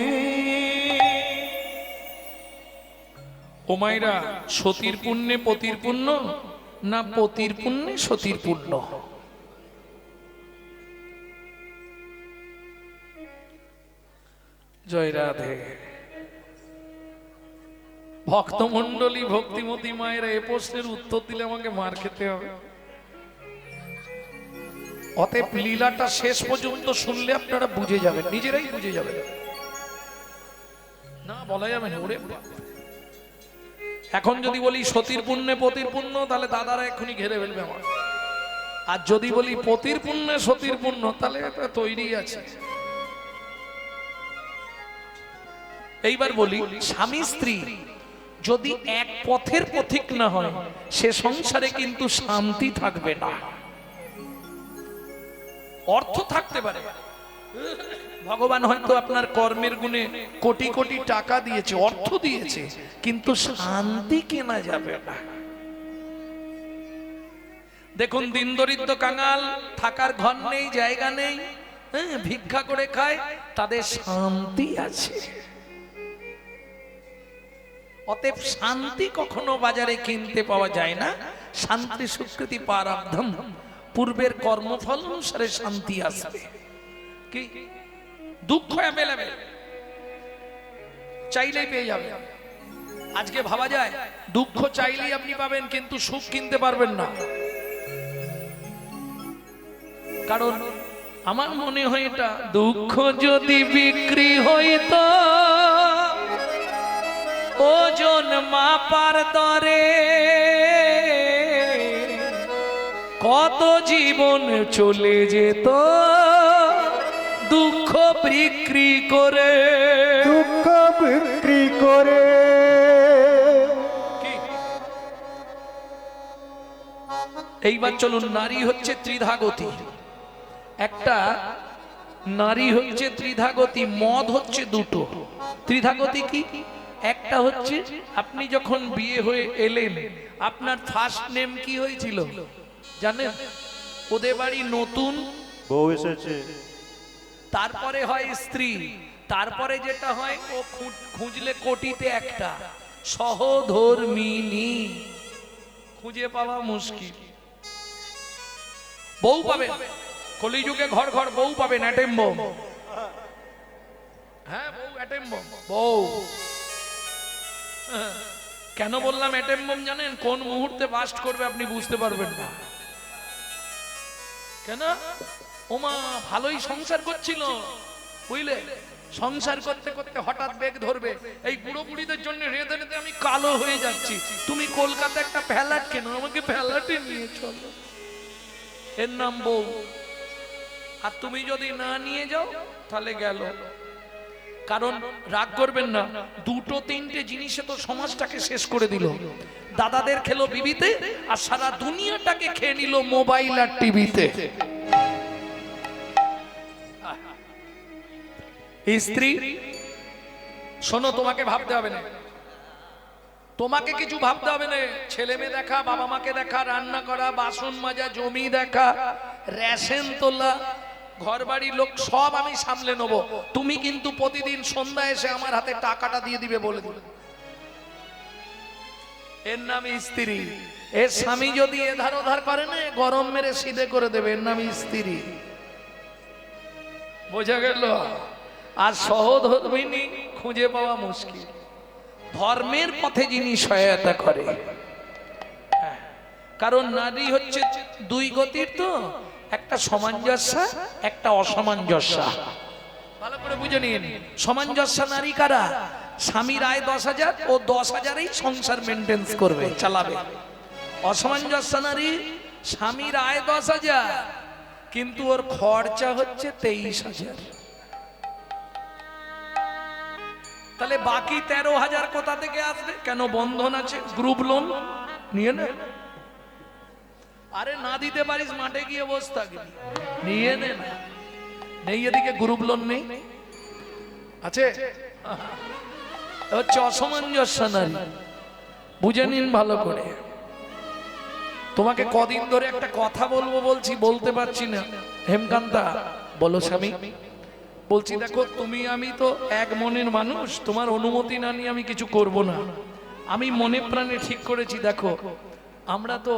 হুমায়রা সতীর পুণ্যে পতির পুণ্য, না পতির পুণ্যে সতীর পুণ্য? জয় রাধে। ভক্তমন্ডলী ভক্তিমতী মায়েরা এ প্রশ্নের উত্তর দিলে আমাকে মার খেতে হবে। অতএব লীলাটা শেষ পর্যন্ত শুনলে আপনারা বুঝে যাবেন, নিজেরাই বুঝে যাবেন, না বলা যাবে না। ওরে বাপ, এখন যদি বলি সতীর পুণ্যে পতির পুণ্য, তাহলে দাদারা এখনই ঘেরে ফেলবে আমার। আর যদি বলি পতির পুণ্যে সতীর পুণ্য, তাহলে এটা তৈরি আছে। এইবার বলি, স্বামী স্ত্রী যদি এক পথের পথিক না হয়, সে সংসারে কিন্তু শান্তি থাকবে না। অর্থ থাকতে পারে, ভগবান হয়তো আপনার কর্মের গুণে কোটি কোটি টাকা দিয়েছে, অর্থ দিয়েছে, কিন্তু শান্তি কেনা যাবে না। দেখুন, দিন দরিদ্র কাঙাল, থাকার ঘর নেই, জায়গা নেই, ভিক্ষা করে খায়, তাদের শান্তি আছে। অতএব শান্তি কখনো বাজারে কিনতে পাওয়া যায় না। শান্তি সুকৃতি প্রারব্ধম, পূর্বের কর্মফল অনুসারে শান্তি আসবে। কি দুঃখ অ্যাভেলেবেল, চাইলেই পেয়ে যাবে। আজকে ভাবা যায় দুঃখ চাইলেই আপনি পাবেন, কিন্তু সুখ কিনতে পারবেন না। কারণ আমার মনে হয় এটা, দুঃখ যদি বিক্রি হইতো ওজন মাপার দরে, কত জীবন চলে যেত দুঃখ বিক্রি করে। দুঃখ বিক্রি করে। এইবার চলুন, নারী হচ্ছে ত্রিধাগতী। একটা নারী হচ্ছে ত্রিধাগতী, মদ হচ্ছে দুটো। ত্রিধাগতী কি? একটা হচ্ছে আপনি যখন বিয়ে হয়ে এলেন, আপনার ফার্স্ট নেম কি হয়েছিল জানেন? ওদের বাড়ি নতুন বউ এসেছে, তারপরে হয় স্ত্রী, তারপরে যেটা হয় ও খুঁজলে কোটিতে একটা সহধর্মিনী, খুঁজে পাওয়া মুশকিল। বউ পাবেন কলিযুগে, ঘর ঘর বউ পাবেন, অ্যাটেম বউ। হ্যাঁ বউ অ্যাটেম বম বউ। কেন বললাম অ্যাটেম বম জানেন? কোন মুহূর্তে বাস্ট করবে আপনি বুঝতে পারবেন না। কেন? ওমা ভালোই সংসার করছিল, বুঝলে, সংসার করতে করতে হঠাৎ বেগ ধরবে, এই বুড়ো বুড়িদের জন্য রেঁধে রেঁধে আমি কালো হয়ে যাচ্ছি, তুমি কলকাতা একটা ফ্ল্যাট কেন, আমাকে ফ্ল্যাটে নিয়ে চলো, এর নাম বউ। আর তুমি যদি না নিয়ে যাও তাহলে গেল। কারণ রাগ করবেন না, দুটো তিনটে জিনিসে তো সমাজটাকে শেষ করে দিল। দাদাদের খেলো বিবিতে, আর সারা দুনিয়াটাকে খেয়ে নিল মোবাইল আর টিভিতে। স্ত্রী শোনো, তোমাকে ভাবতে হবে না, তোমাকে কিছু ভাবতে হবে না। ছেলে মেয়ে দেখা, বাবা মাকে দেখা, রান্না করা, বাসন মাজা, জমি দেখা, রেশন তোলা, ঘর বাড়ির লোক সব আমি সামলে নেব। তুমি কিন্তু প্রতিদিন সন্ধ্যা এসে আমার হাতে টাকাটা দিয়ে দিবে বলে দিল। এর নাম স্ত্রী। এর স্বামী যদি এধার ওধার করে না, গরম মেরে সিধে করে দেবে, এর নাম স্ত্রী। বোঝা গেল? আর সহধর্মিনী খুঁজে পাওয়া মুশকিল। ধর্মের পথে যিনি সহায়তা করে, কারণ নারী হচ্ছে দুই গতির, তো একটা সামঞ্জস্য, একটা অসামঞ্জস্য। ভালো করে বুঝে নিন। সামঞ্জস্য নারী কারা? স্বামীর আয় 10,000, ও 10,000এই সংসার মেনটেন্স করবে, চালাবে। অসামঞ্জস্য নারী, স্বামীর আয় 10,000 কিন্তু ওর খরচা হচ্ছে 23,000। তাহলে বাকি 13,000 কোথা থেকে আসবে? কেন? বন্ধন আছে, গ্রুপ লোন নিয়ে নে। আরে না দিতে পারিস মাঠে গিয়ে বসে থাকবি, নিয়ে নে না। নেই এদিকে গ্রুপ লোন নেই, আছে হচ্ছে অসামঞ্জস্য নারী। বুঝে নিন ভালো করে। তোমাকে কদিন ধরে একটা কথা বলবো বলছি, বলতে পারছি না। হেমকান্তা বলো স্বামী। বলছি দেখো, তুমি আমি তো এক মনের মানুষ, তোমার অনুমতি না নিয়ে আমি কিছু করব না। আমি মনে প্রাণে ঠিক করেছি, দেখো আমরা তো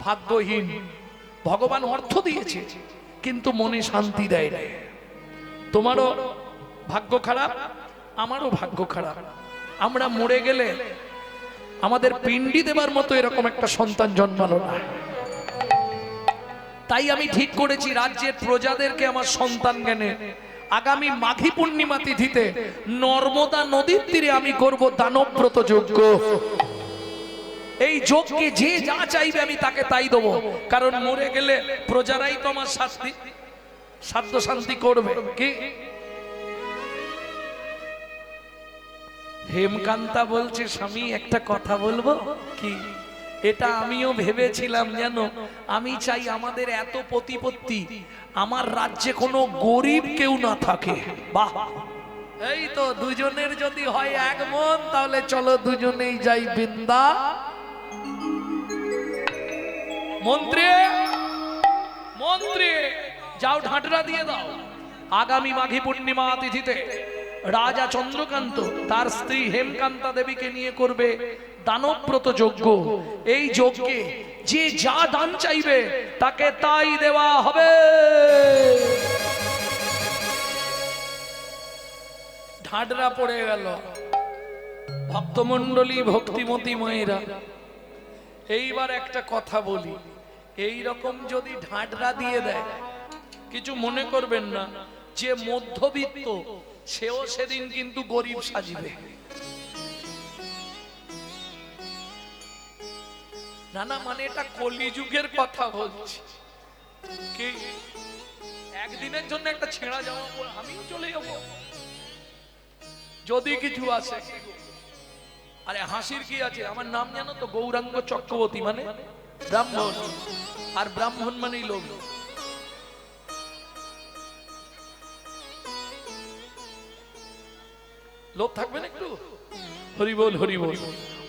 ভাগ্যহীন, ভগবান অর্থ দিয়েছে কিন্তু মনে শান্তি দেয় না। তোমারও ভাগ্য খারাপ, আমারও ভাগ্য খারাপ। আমরা মরে গেলে আমাদের পিণ্ডি দেবার মতো এরকম একটা সন্তান জন্মালো না। তাই আমি ঠিক করেছি রাজ্যের প্রজাদেরকে আমার সন্তান জ্ঞানে আগামী মাঘী পূর্ণিমা তিথিতে নর্মদা নদীর তীরে আমি করব দানব্রত যজ্ঞ। এই যজ্ঞে যে যা চাইবে আমি তাকে তাই দেবো, কারণ মরে গেলে প্রজারাই তো আমার সাধ্য শান্তি করবে। কি হেমকান্তা বলছে, স্বামী একটা কথা বলবো কি? এটা আমিও ভেবেছিলাম, জানো, আমি চাই আমাদের এত প্রতিপত্তি, আমার রাজ্যে কোনো গরিব কেউ না থাকে। বাহ, এই তো দুজনের যদি হয় এক মন, তাহলে চলো দুজনেই যাই বৃন্দা। মন্ত্রী মন্ত্রী যাও, ঢাঁটরা দিয়ে দাও। আগামী মাঘী পূর্ণিমা তিথিতে রাজা চন্দ্রকান্ত তার স্ত্রী হেমকান্তা দেবীকে নিয়ে করবে দানব্রত যজ্ঞ। এই যজ্ঞে যে যা দান চাইবে তাকে তাই দেওয়া হবে। ঢাডরা পড়ে গেল। ভক্তমণ্ডলী, ভক্তিমতী মায়েরা, এইবার একটা কথা বলি, এই রকম যদি ঢাডরা দিয়ে দেয়, কিছু মনে করবেন না, যে মধ্যবিত্ত সেও সেদিন কিন্তু গরিব সাজিবে। না না, মানে এটা কলিযুগের কথা বলছি। কি একদিনের জন্য একটা ছেঁড়া জামা পরে আমিও চলে যাব যদি কিছু আসে? আরে হাসির কি আছে? আমার নাম জানো তো, গৌরাঙ্গ চক্রবর্তী, মানে ব্রাহ্মণ, আর ব্রাহ্মণ মানেই লোভ। লোভ থাকবেন একটু? হরি বল হরি বল।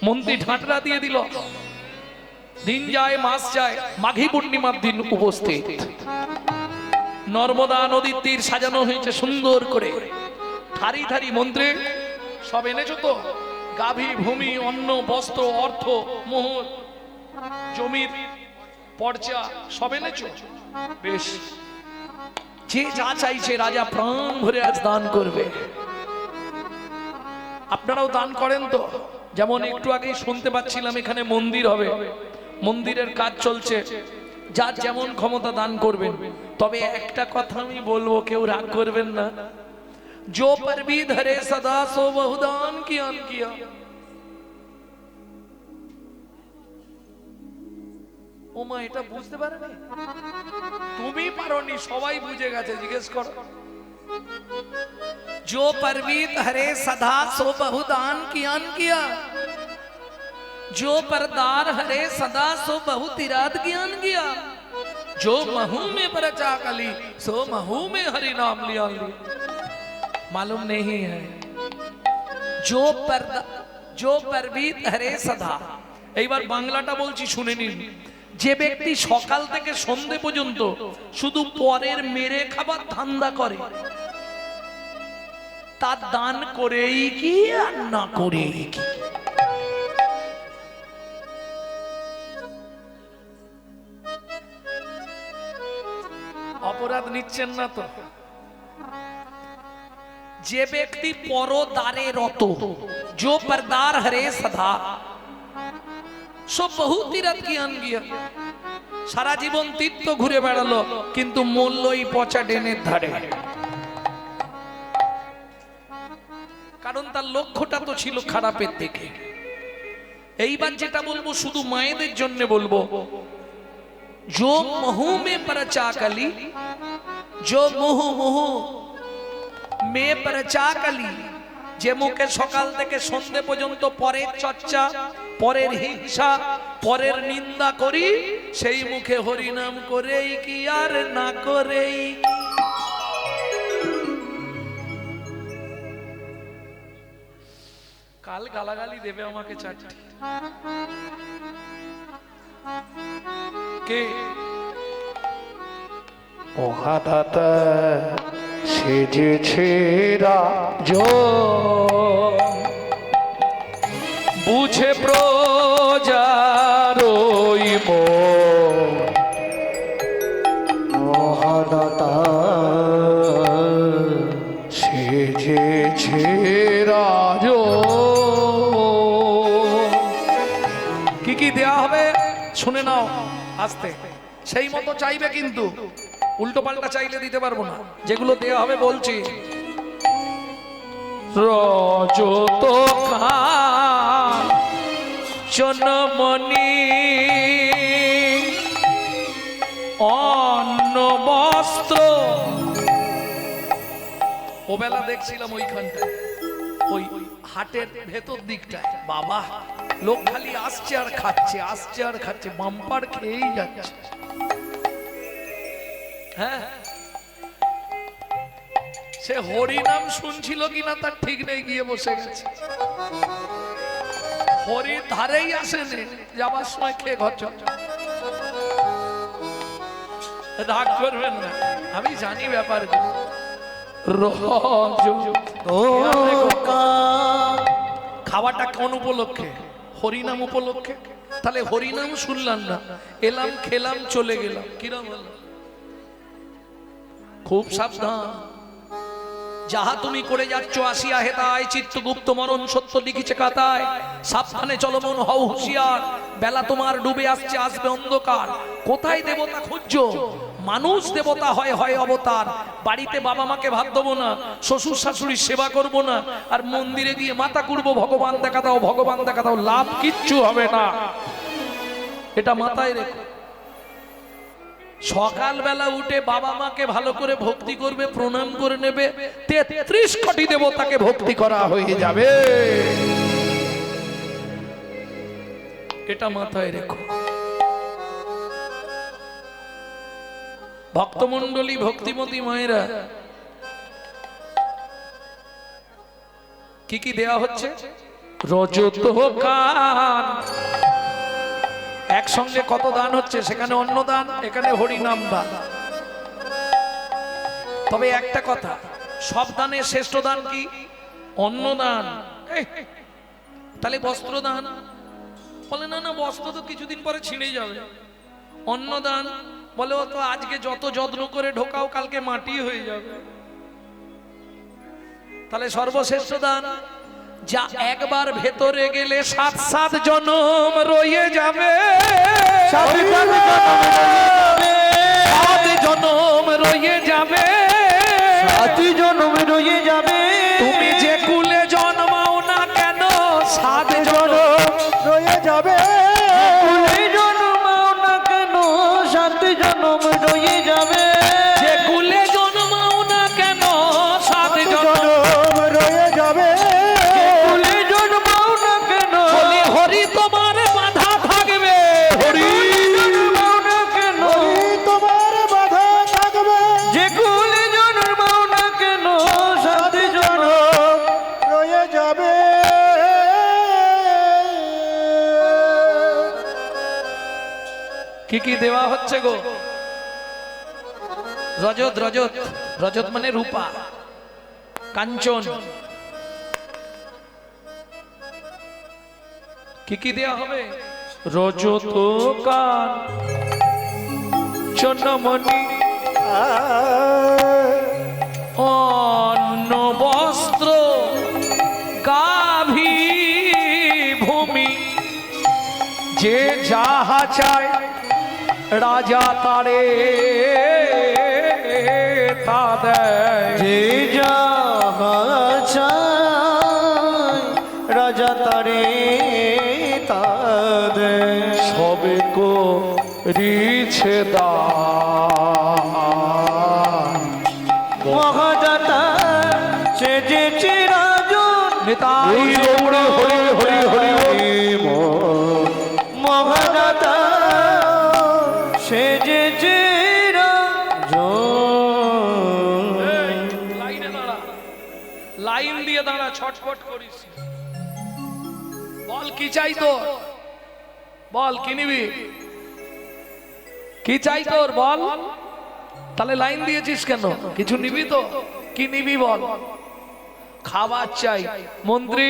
মন্ত্রী ঢাঁটরা দিয়ে দিল। দিন যায়, মাস যায়, মাঘী পূর্ণিমার দিন উপস্থিত। নর্মদা নদীর তীর সাজানো হয়েছে সুন্দর করে, থারি থারি। মন্ত্রী সব এনেছো তো? গাভী, ভূমি, অন্ন, বস্ত্র, অর্থ, মোহর, জমির পর্চা সব এনেছো? বেশ, যে যা চাইছে রাজা প্রাণ ভরে আজ দান করবে। আপনারাও দান করেন তো? যেমন একটু আগেই শুনতে পাচ্ছিলাম এখানে মন্দির হবে, মন্দিরের কাজ চলছে, যার যেমন ক্ষমতা দান করবেন। তবে একটা কথা আমি বলবো, কেউ রাগ করবেন না, जो पर भी धरे सदा सो बहुदान किया। ও মা, এটা বুঝতে পারেনি? তুমি পারোনি, সবাই বুঝে গেছে, জিজ্ঞেস করো। जो पर भी धरे सदा सो बहुदान किया, जो परदार हरे सदा सो बहुत इराद ज्ञान किया, जो महू में परचा कली सो महू में हरि नाम लिया। मालूम नहीं है? जो परवीत हरे सदा। এইবার বাংলাটা বলছি, শুনে নিন। যে ব্যক্তি সকাল থেকে সন্ধে পর্যন্ত শুধু পরের মেরে খাবার ধান্দা করে, তার দান করেই কি আর না করেই কি? অপরাধ নিচ্ছেন না তো? যে ব্যক্তি পরদারে রত, जो परदार हरे सदा सो बहुत तीरथ ज्ञान किया। সারা জীবন তীর্থ ঘুরে বেড়ালো, কিন্তু মূল্যই পচা ডেনের ধারে। কারণ তার লক্ষ্যটা তো ছিল খারাপের দিকে। এইবার যেটা বলবো শুধু মায়েদের জন্য বলবো, जो महू में परचा कली, जो मुहु মেয়ে পরচা কলি, যে মুখে সকাল থেকে সন্ধে পর্যন্ত পরের চর্চা, পরের হিংসা, পরের নিন্দা করি, সেই মুখে হরিনাম করেই কি আর না করেই। কাল গালাগালি দেবে আমাকে চারটি। কে? মহাদাতা সেজেছে রাজ, বুঝে প্রজার মহাদাতা সেজেছে রাজ। কি কি দেয়া হবে শুনে নাও আস্তে, সেই মতো চাইবে, কিন্তু উল্টো পাল্টা চাইলে দিতে পারবো না। যেগুলো দেয়া হবে বলছি, রজত কাঞ্চনমণি, অন্ন বস্ত্র। ও বেলা দেখছিলাম ওইখানটায়, ওই হাটের ভেতর দিকটায়, বাবা লোক খালি আসছে আর খাচ্ছে, আসছে আর খাচ্ছে, বাম্পার খেয়েই যাচ্ছে। হ্যাঁ, সে হরিনাম শুনছিল কিনা তার ঠিক নেই, গিয়ে বসে গেছে। হরি ধারেই আসেনি, যাবার সময় খেয়ে ঘর চল। রাগ করবেন না, আমি জানি ব্যাপার। খাওয়াটা কোন উপলক্ষে? হরিনাম উপলক্ষে। তাহলে হরিনাম শুনলাম না, এলাম খেলাম চলে গেলাম, কিরম হলো? খুব সাবধান। যাহা তুমি করে যাচ্ছ আসিয়া হেতায়, চিত্তগুপ্ত মরণ সত্য লিখিছে কাতায়। সাবধানে চলো মন, হও হুঁশিয়ার, বেলা তোমার ডুবে আসছে, আসবে অন্ধকার। কোথায় দেবতা খুঁজছো? মানুষ দেবতা হয়, হয় অবতার। বাড়িতে বাবা মাকে ভাত দেবো না, শ্বশুর শাশুড়ির সেবা করব না, আর মন্দিরে গিয়ে মাথা কুড়বো, ভগবান দেখা দাও, ভগবান দেখা দাও, লাভ কিচ্ছু হবে না। এটা মাথায় রেখো। সকালবেলা উঠে বাবা মাকে ভালো করে ভক্তি করবে, প্রণাম করে নেবে, 33 কোটি দেবতাকে ভক্তি করা হয়ে যাবে। এটা মাথায় রেখো। ভক্তমণ্ডলী, ভক্তিমতী মায়েরা, কি কি দেয়া হচ্ছে? রজত কান, একসঙ্গে কত দান হচ্ছে? সেখানে অন্ন দান, এখানে হরিনাম দান। তবে একটা কথা, সব দানের শ্রেষ্ঠ দান কি? অন্ন দান। তাহলে বস্ত্র দান বলে না, না বস্ত্র তো কিছুদিন পরে ছিঁড়ে যাবে। অন্ন দান বলে ও তো আজকে যত যত্ন করে ঢোকাও কালকে মাটি হয়ে যাবে। তাহলে সর্বশ্রেষ্ঠ দান যা একবার ভেতরে গেলে 7 জনম রয়ে যাবে, 7 জনম রয়ে যাবে, 7 জনম রয়ে যাবে। তুমি যে কুলে জন্মাও না কেন 7 জনম রয়ে যাবে, কুলে জন্মাও না কেন 7 জনম রয়ে যাবে। যে কুলে জন্মাও না কেন 7 জনম রয়ে যাবে, কুলে জন্মাও না কেন বলি হরি তোমার বাধা থাকবে, হরি জন্মাও না কেন, তোমার বাধা থাকবে, যে কুলে জন্মাও না কেন 7 জনম রয়ে যাবে। কি কি দেওয়া হচ্ছে গো? রজত রজত রজত মানে রূপা, কাঞ্চন। কি কি দেওয়া হবে? রজত কাঞ্চনমণি, অন্ন বস্ত্র গাভী ভূমি, যে যাহা চায় রাজা তারে তা দেয়, যে যাহা চায় রাজা তারে তা দেয়। সবে করিছে দান, মহাদাতা সেজেছে রাজন, নিতাই গৌর হরি হরি হরি মহাদাতা সেজেছে রাজন। লাইনে দাঁড়া, লাইন দিয়ে দাঁড়া, ছটফট করিস। বল কি চাই তোর, বল কি নিবি, কি চাই তোর বল। তাহলে লাইন দিয়েছিস কেন? কিছু নিবি তো? কি নিবি বল? খাবার চাই। মন্ত্রী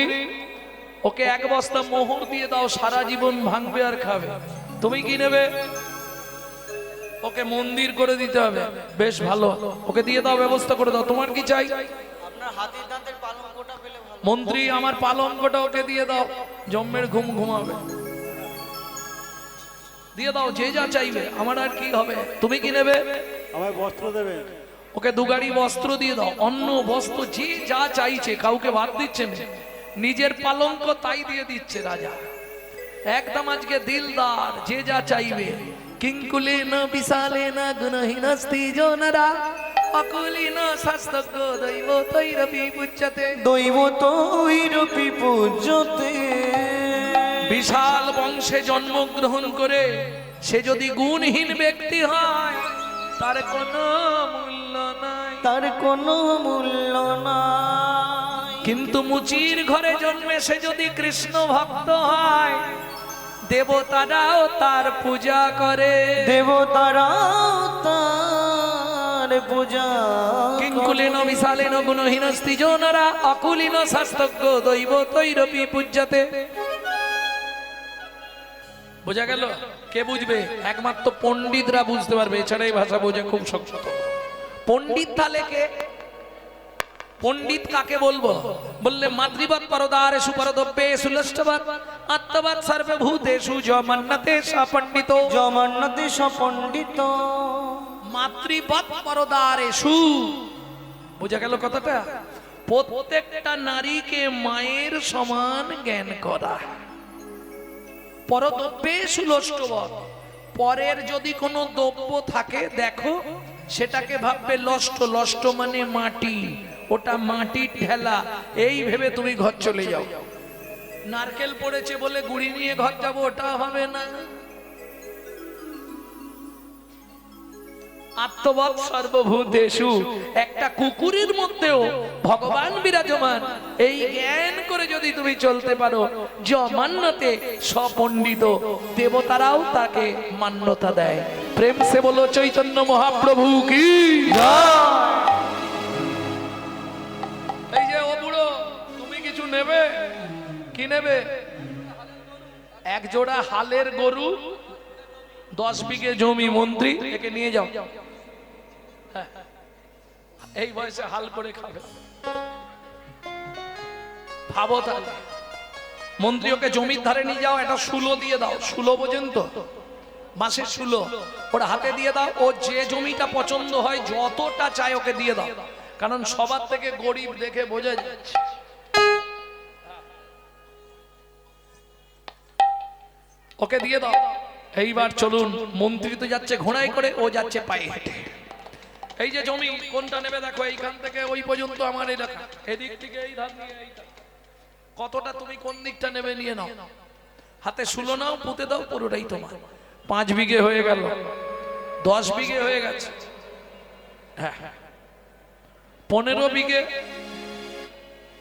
ওকে 1 বস্তা মোহর দিয়ে দাও, সারা জীবন ভাঙবে আর খাবে। তুমি কি নেবে? ওকে মন্দির করে দিতে হবে, বেশ ভালো, ওকে দিয়ে দাও, ব্যবস্থা করে দাও। তোমার কি চাই? আপনার হাতির দাঁতের পালঙ্কটা পেলে ভালো। মন্ত্রী আমার পালঙ্কটা ওকে দিয়ে দাও, জম্মের ঘুম ঘুমাবে। দিয়ে দাও, যে যা চাইবে, আমার আর কি হবে। তুমি কি নেবে? আমায় বস্ত্র দেবেন। ওকে 2 গাড়ি বস্ত্র দিয়ে দাও, অন্ন বস্ত্র যে যা চাইছে, কাউকে বাদ দিচ্ছে না, নিজের পালঙ্ক তাই দিয়ে দিচ্ছে রাজা। একদম আজকে দিলদার, যে যা চাইবে। কিঙ্কুলেন বিশালেন গুণহীনস্তি জনরা, অকুলিন শাস্তজ্ঞ দৈব তৈরপি পুচ্যতে। দৈব তৈরপি পূজ্যতে। বিশাল বংশে জন্মগ্রহণ করে সে যদি গুণহীন ব্যক্তি হয়, তার কোনো মূল্য নাই, তার কোনো মূল্য নাই। কিন্তু মুচির ঘরে জন্মে সে যদি কৃষ্ণ ভক্ত হয়, দেবতারাও তার পূজা করে, দেবতারাও তার পূজা। কিঙ্কুলেন বিশালেন গুণহীনস্তি জনরা, অকুলিন শাস্তজ্ঞ দৈব তৈরপি পূজ্যতে। বোঝা গেল? কে বুঝবে? একমাত্র পণ্ডিতরা বুঝতে পারবে, এছাড়া এই ভাষা বোঝা খুব শক্ত। পণ্ডিত তাহলে কে? পণ্ডিত কাকে বলবো? বললে মাতৃবৎ পরদারে সুপরদব্যে সুলষ্টবৎ আত্মবৎ সর্বভূতেষু জমান্নতে সপণ্ডিত। জমান্নতে সপণ্ডিত। মাতৃবৎ পরদারে সু, বোঝা গেল কথাটা? প্রত্যেকটা নারীকে মায়ের সমান জ্ঞান করা। পরদ্রব্যে সুলষ্টবৎ, পরের যদি কোনো দ্রব্য থাকে দেখো, সেটাকে ভাববে লষ্ট। লষ্ট মানে মাটি, ওটা মাটির ঠেলা, এই ভেবে তুমি ঘর চলে যাও। নারকেল পড়েছে বলে গুড়ি নিয়ে ঘর যাবো, ওটা হবে না। আত্মবৎ সর্বভূতেষু, একটা কুকুরের মধ্যেও ভগবান বিরাজমান, এই জ্ঞান করে যদি তুমি চলতে পারো, জমান্নতে সপণ্ডিত, দেবতারাও তাকে মান্যতা দেয়। প্রেম সে বলো চৈতন্য মহাপ্রভু কি জয়। এই যে ও বুড়ো, তুমি কিছু নেবে? কি নেবে? 1 জোড়া হালের গরু 10 বিঘে জমি মন্ত্রী, একে নিয়ে যাও, হ্যাঁ, এই বয়সে হাল করে খাবে। ভাবো তাহলে, মন্ত্রী ওকে জমির ধারে নিয়ে যাও, একটা শুলো দিয়ে দাও, শুলো বোঝেন তো, বাঁশের শুলো, ওর হাতে দিয়ে দাও, ও যে জমিটা পছন্দ হয় যতটা চায় ওকে দিয়ে দাও, কারণ সবার থেকে গরিব দেখে বোঝা যাচ্ছে। ওকে দিয়ে দাও। এইবার চলুন, মন্ত্রী তো যাচ্ছে ঘোড়ায় করে, ও যাচ্ছে পায়ে হেঁটে। এই যে জমি কোনটা নেবে দেখো, এইখান থেকে ওই পর্যন্ত আমার এলাকা, এদিক থেকে এই ধার নিয়ে এই ধার। কতটা তুমি কোন দিকটা নেবে নিয়ে নাও, হাতে শুলো নাও, পুঁতে দাও, পুরোটাই তোমার। 5 বিঘে হয়ে গেল, 10 বিঘে হয়ে গেছে, হ্যাঁ 15 বিঘে,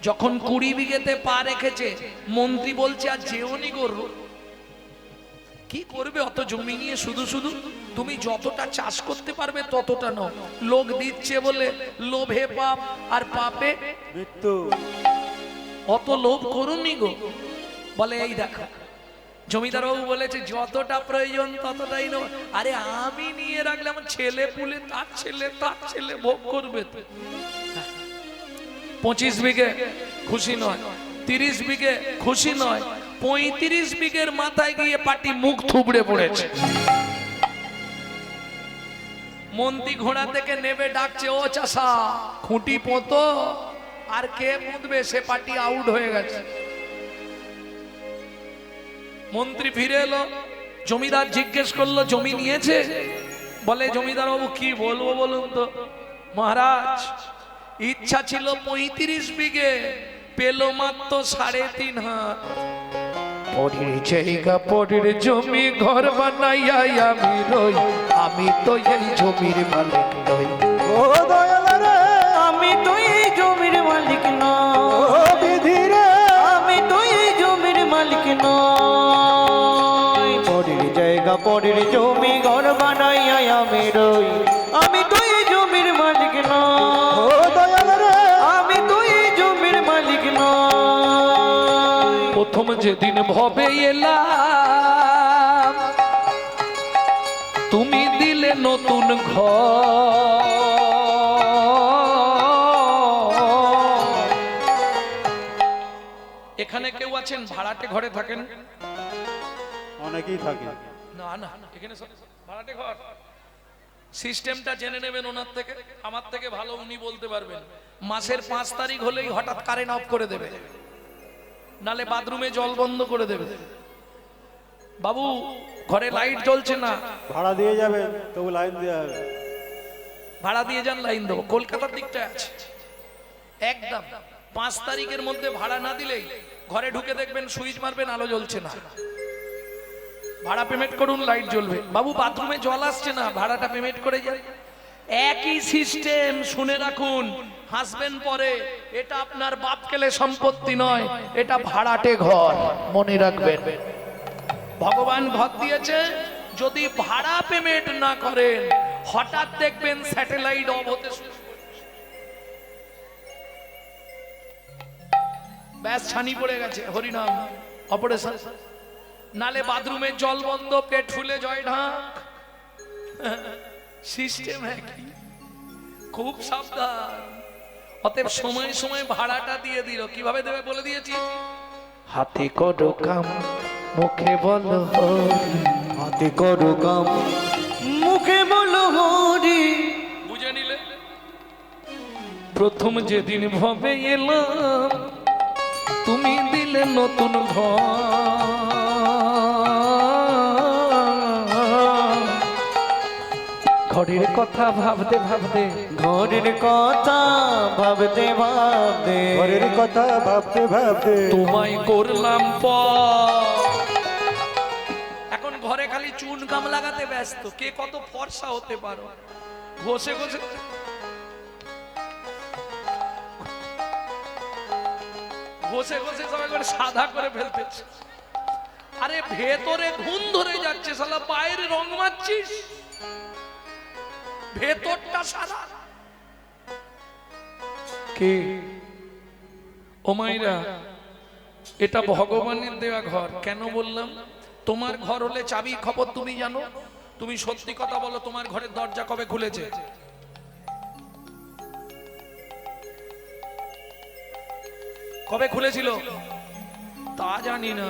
যখন 20 বিঘেতে পা রেখেছে, মন্ত্রী বলছে আর যেওনি গরু, কি করবে অত জমি নিয়ে শুধু শুধু, তুমি যতটা চাষ করতে পারবে ততটা নাও, লোক দিচ্ছে বলে লোভে পাপ আর পাপে মৃত্যু। অত লোভ করুনি গো। বলে এই দেখো, জমিদার বাবু বলেছে যতটা প্রয়োজন ততটাই নাও। আরে আমি নিয়ে রাখলে আমার ছেলে পুলে, তার ছেলে ভোগ করবে তো। 25 বিঘে খুশি নয়, 30 বিঘে খুশি নয়, 35 বিঘের মাথায় গিয়ে পাটি মুখ থুবড়ে পড়েছে। মন্ত্রী ঘোড়া থেকে নেবে ডাকছে, ও চাষা খুঁটি পোঁতো, আর কে পুঁতবে, সে পাটি আউট হয়ে গেছে। মন্ত্রী ফিরে এলো, জমিদার জিজ্ঞেস করলো জমি নিয়েছে? বলে জমিদার বাবু কি বলবো বলুন তো মহারাজ, ইচ্ছা ছিল 35 বিঘে, পেল মাত্র 3.5 হাত। পরের জায়গা পরের জমি ঘর বানাইয়া আমি রই, আমি তো এই জমির মালিক নই। ও দয়াল রে, আমি তো এই জমির মালিক ও নই, বিধি রে, আমি তো এই জমির মালিক নই। পরের জায়গা পরের জমি ঘর বানাইয়া আমি রই, আমি তো এই জমির মালিক ও নই, দয়াল রে, আমি তো এই জমির মালিক নই। প্রথম যেদিন ভবে এলাম, তুমি দিলে নতুন ঘর, এখানে কেউ আছেন ভাড়াটে ঘরে থাকেন? অনেকেই থাকে। না না, এখানে ভাড়াটে ঘর, সিস্টেমটা জেনে নেবেন ওনার থেকে, আমার থেকে ভালো উনি বলতে পারবেন। মাসের 5 তারিখ হলেই হঠাৎ কারেন্ট অফ করে দেবে, নালে বাথরুমে জল বন্ধ করে দেবে। বাবু ঘরে লাইট জ্বলছে না, ভাড়া দিয়ে যাবেন, তবু লাইন দেওয়া হবে। ভাড়া দিয়ে যান, লাইন দেবো। কলকাতার দিকটা আছে একদম, 5 তারিখের মধ্যে ভাড়া না দিলেই ঘরে ঢুকে দেখবেন সুইচ মারবেন আলো জ্বলছে না, ভাড়া পেমেন্ট করুন লাইট জ্বলবে। বাবু বাথরুমে জল আসছে না, ভাড়াটা পেমেন্ট করে যান। একই সিস্টেম, শুনে রাখুন, হাসবেন পরে, এটা আপনার বাপ কেলে সম্পত্তি নয়, এটা ভাড়াটে ঘর, মনে রাখবেন। ভগবান ঘর দিয়েছে, যদি ভাড়া পেমেন্ট না করেন হঠাৎ দেখবেন স্যাটেলাইট অফ হতে শুরু করে। ব্যাস ছানি পড়ে গেছে, হরিনাম অপারেশন। নালে বাথরুমে জল বন্ধ, পেট ফুলে জয় ঢাক, সিস্টেম একই, খুব সাবধান। অতএব সময় সময় ভাড়াটা দিয়ে দিল, কিভাবে দেবে বলে দিয়েছি, হাতে করো কাম মুখে বলো হরি, হাতে করো কাম মুখে বলো হরি। বুঝে নিলে? প্রথম যেদিন ভবে এলাম, তুমি দিলে নতুন ঘর, ঘরের কথা ভাবতে ভাবতে, ঘরের কথা ভাবতে ভাবতে, ঘরের কথা ভাবতে ভাবতে তোমায় করলাম পর। এখন ঘরে খালি চুন কাম লাগাতে ব্যস্ত, কে কত ফর্সা হতে পারো, ঘষে ঘষে ঘষে ঘষে সবাই করে সাদা করে ফেলতেছে। আরে ভেতরে ঘুম ধরে যাচ্ছে, শালা বাইরে রং মারছিস, ভেতরটা সাদা। কে ও মাইরা, এটা ভগবানের দেওয়া ঘর। কেন বললাম? তোমার ঘর হলে চাবি খবর তুমি জানো, তুমি সত্যি কথা বলো, তোমার ঘরের দরজা কবে খুলেছে? কবে খুলেছিল তা জানি না।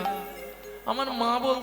আমার মা বল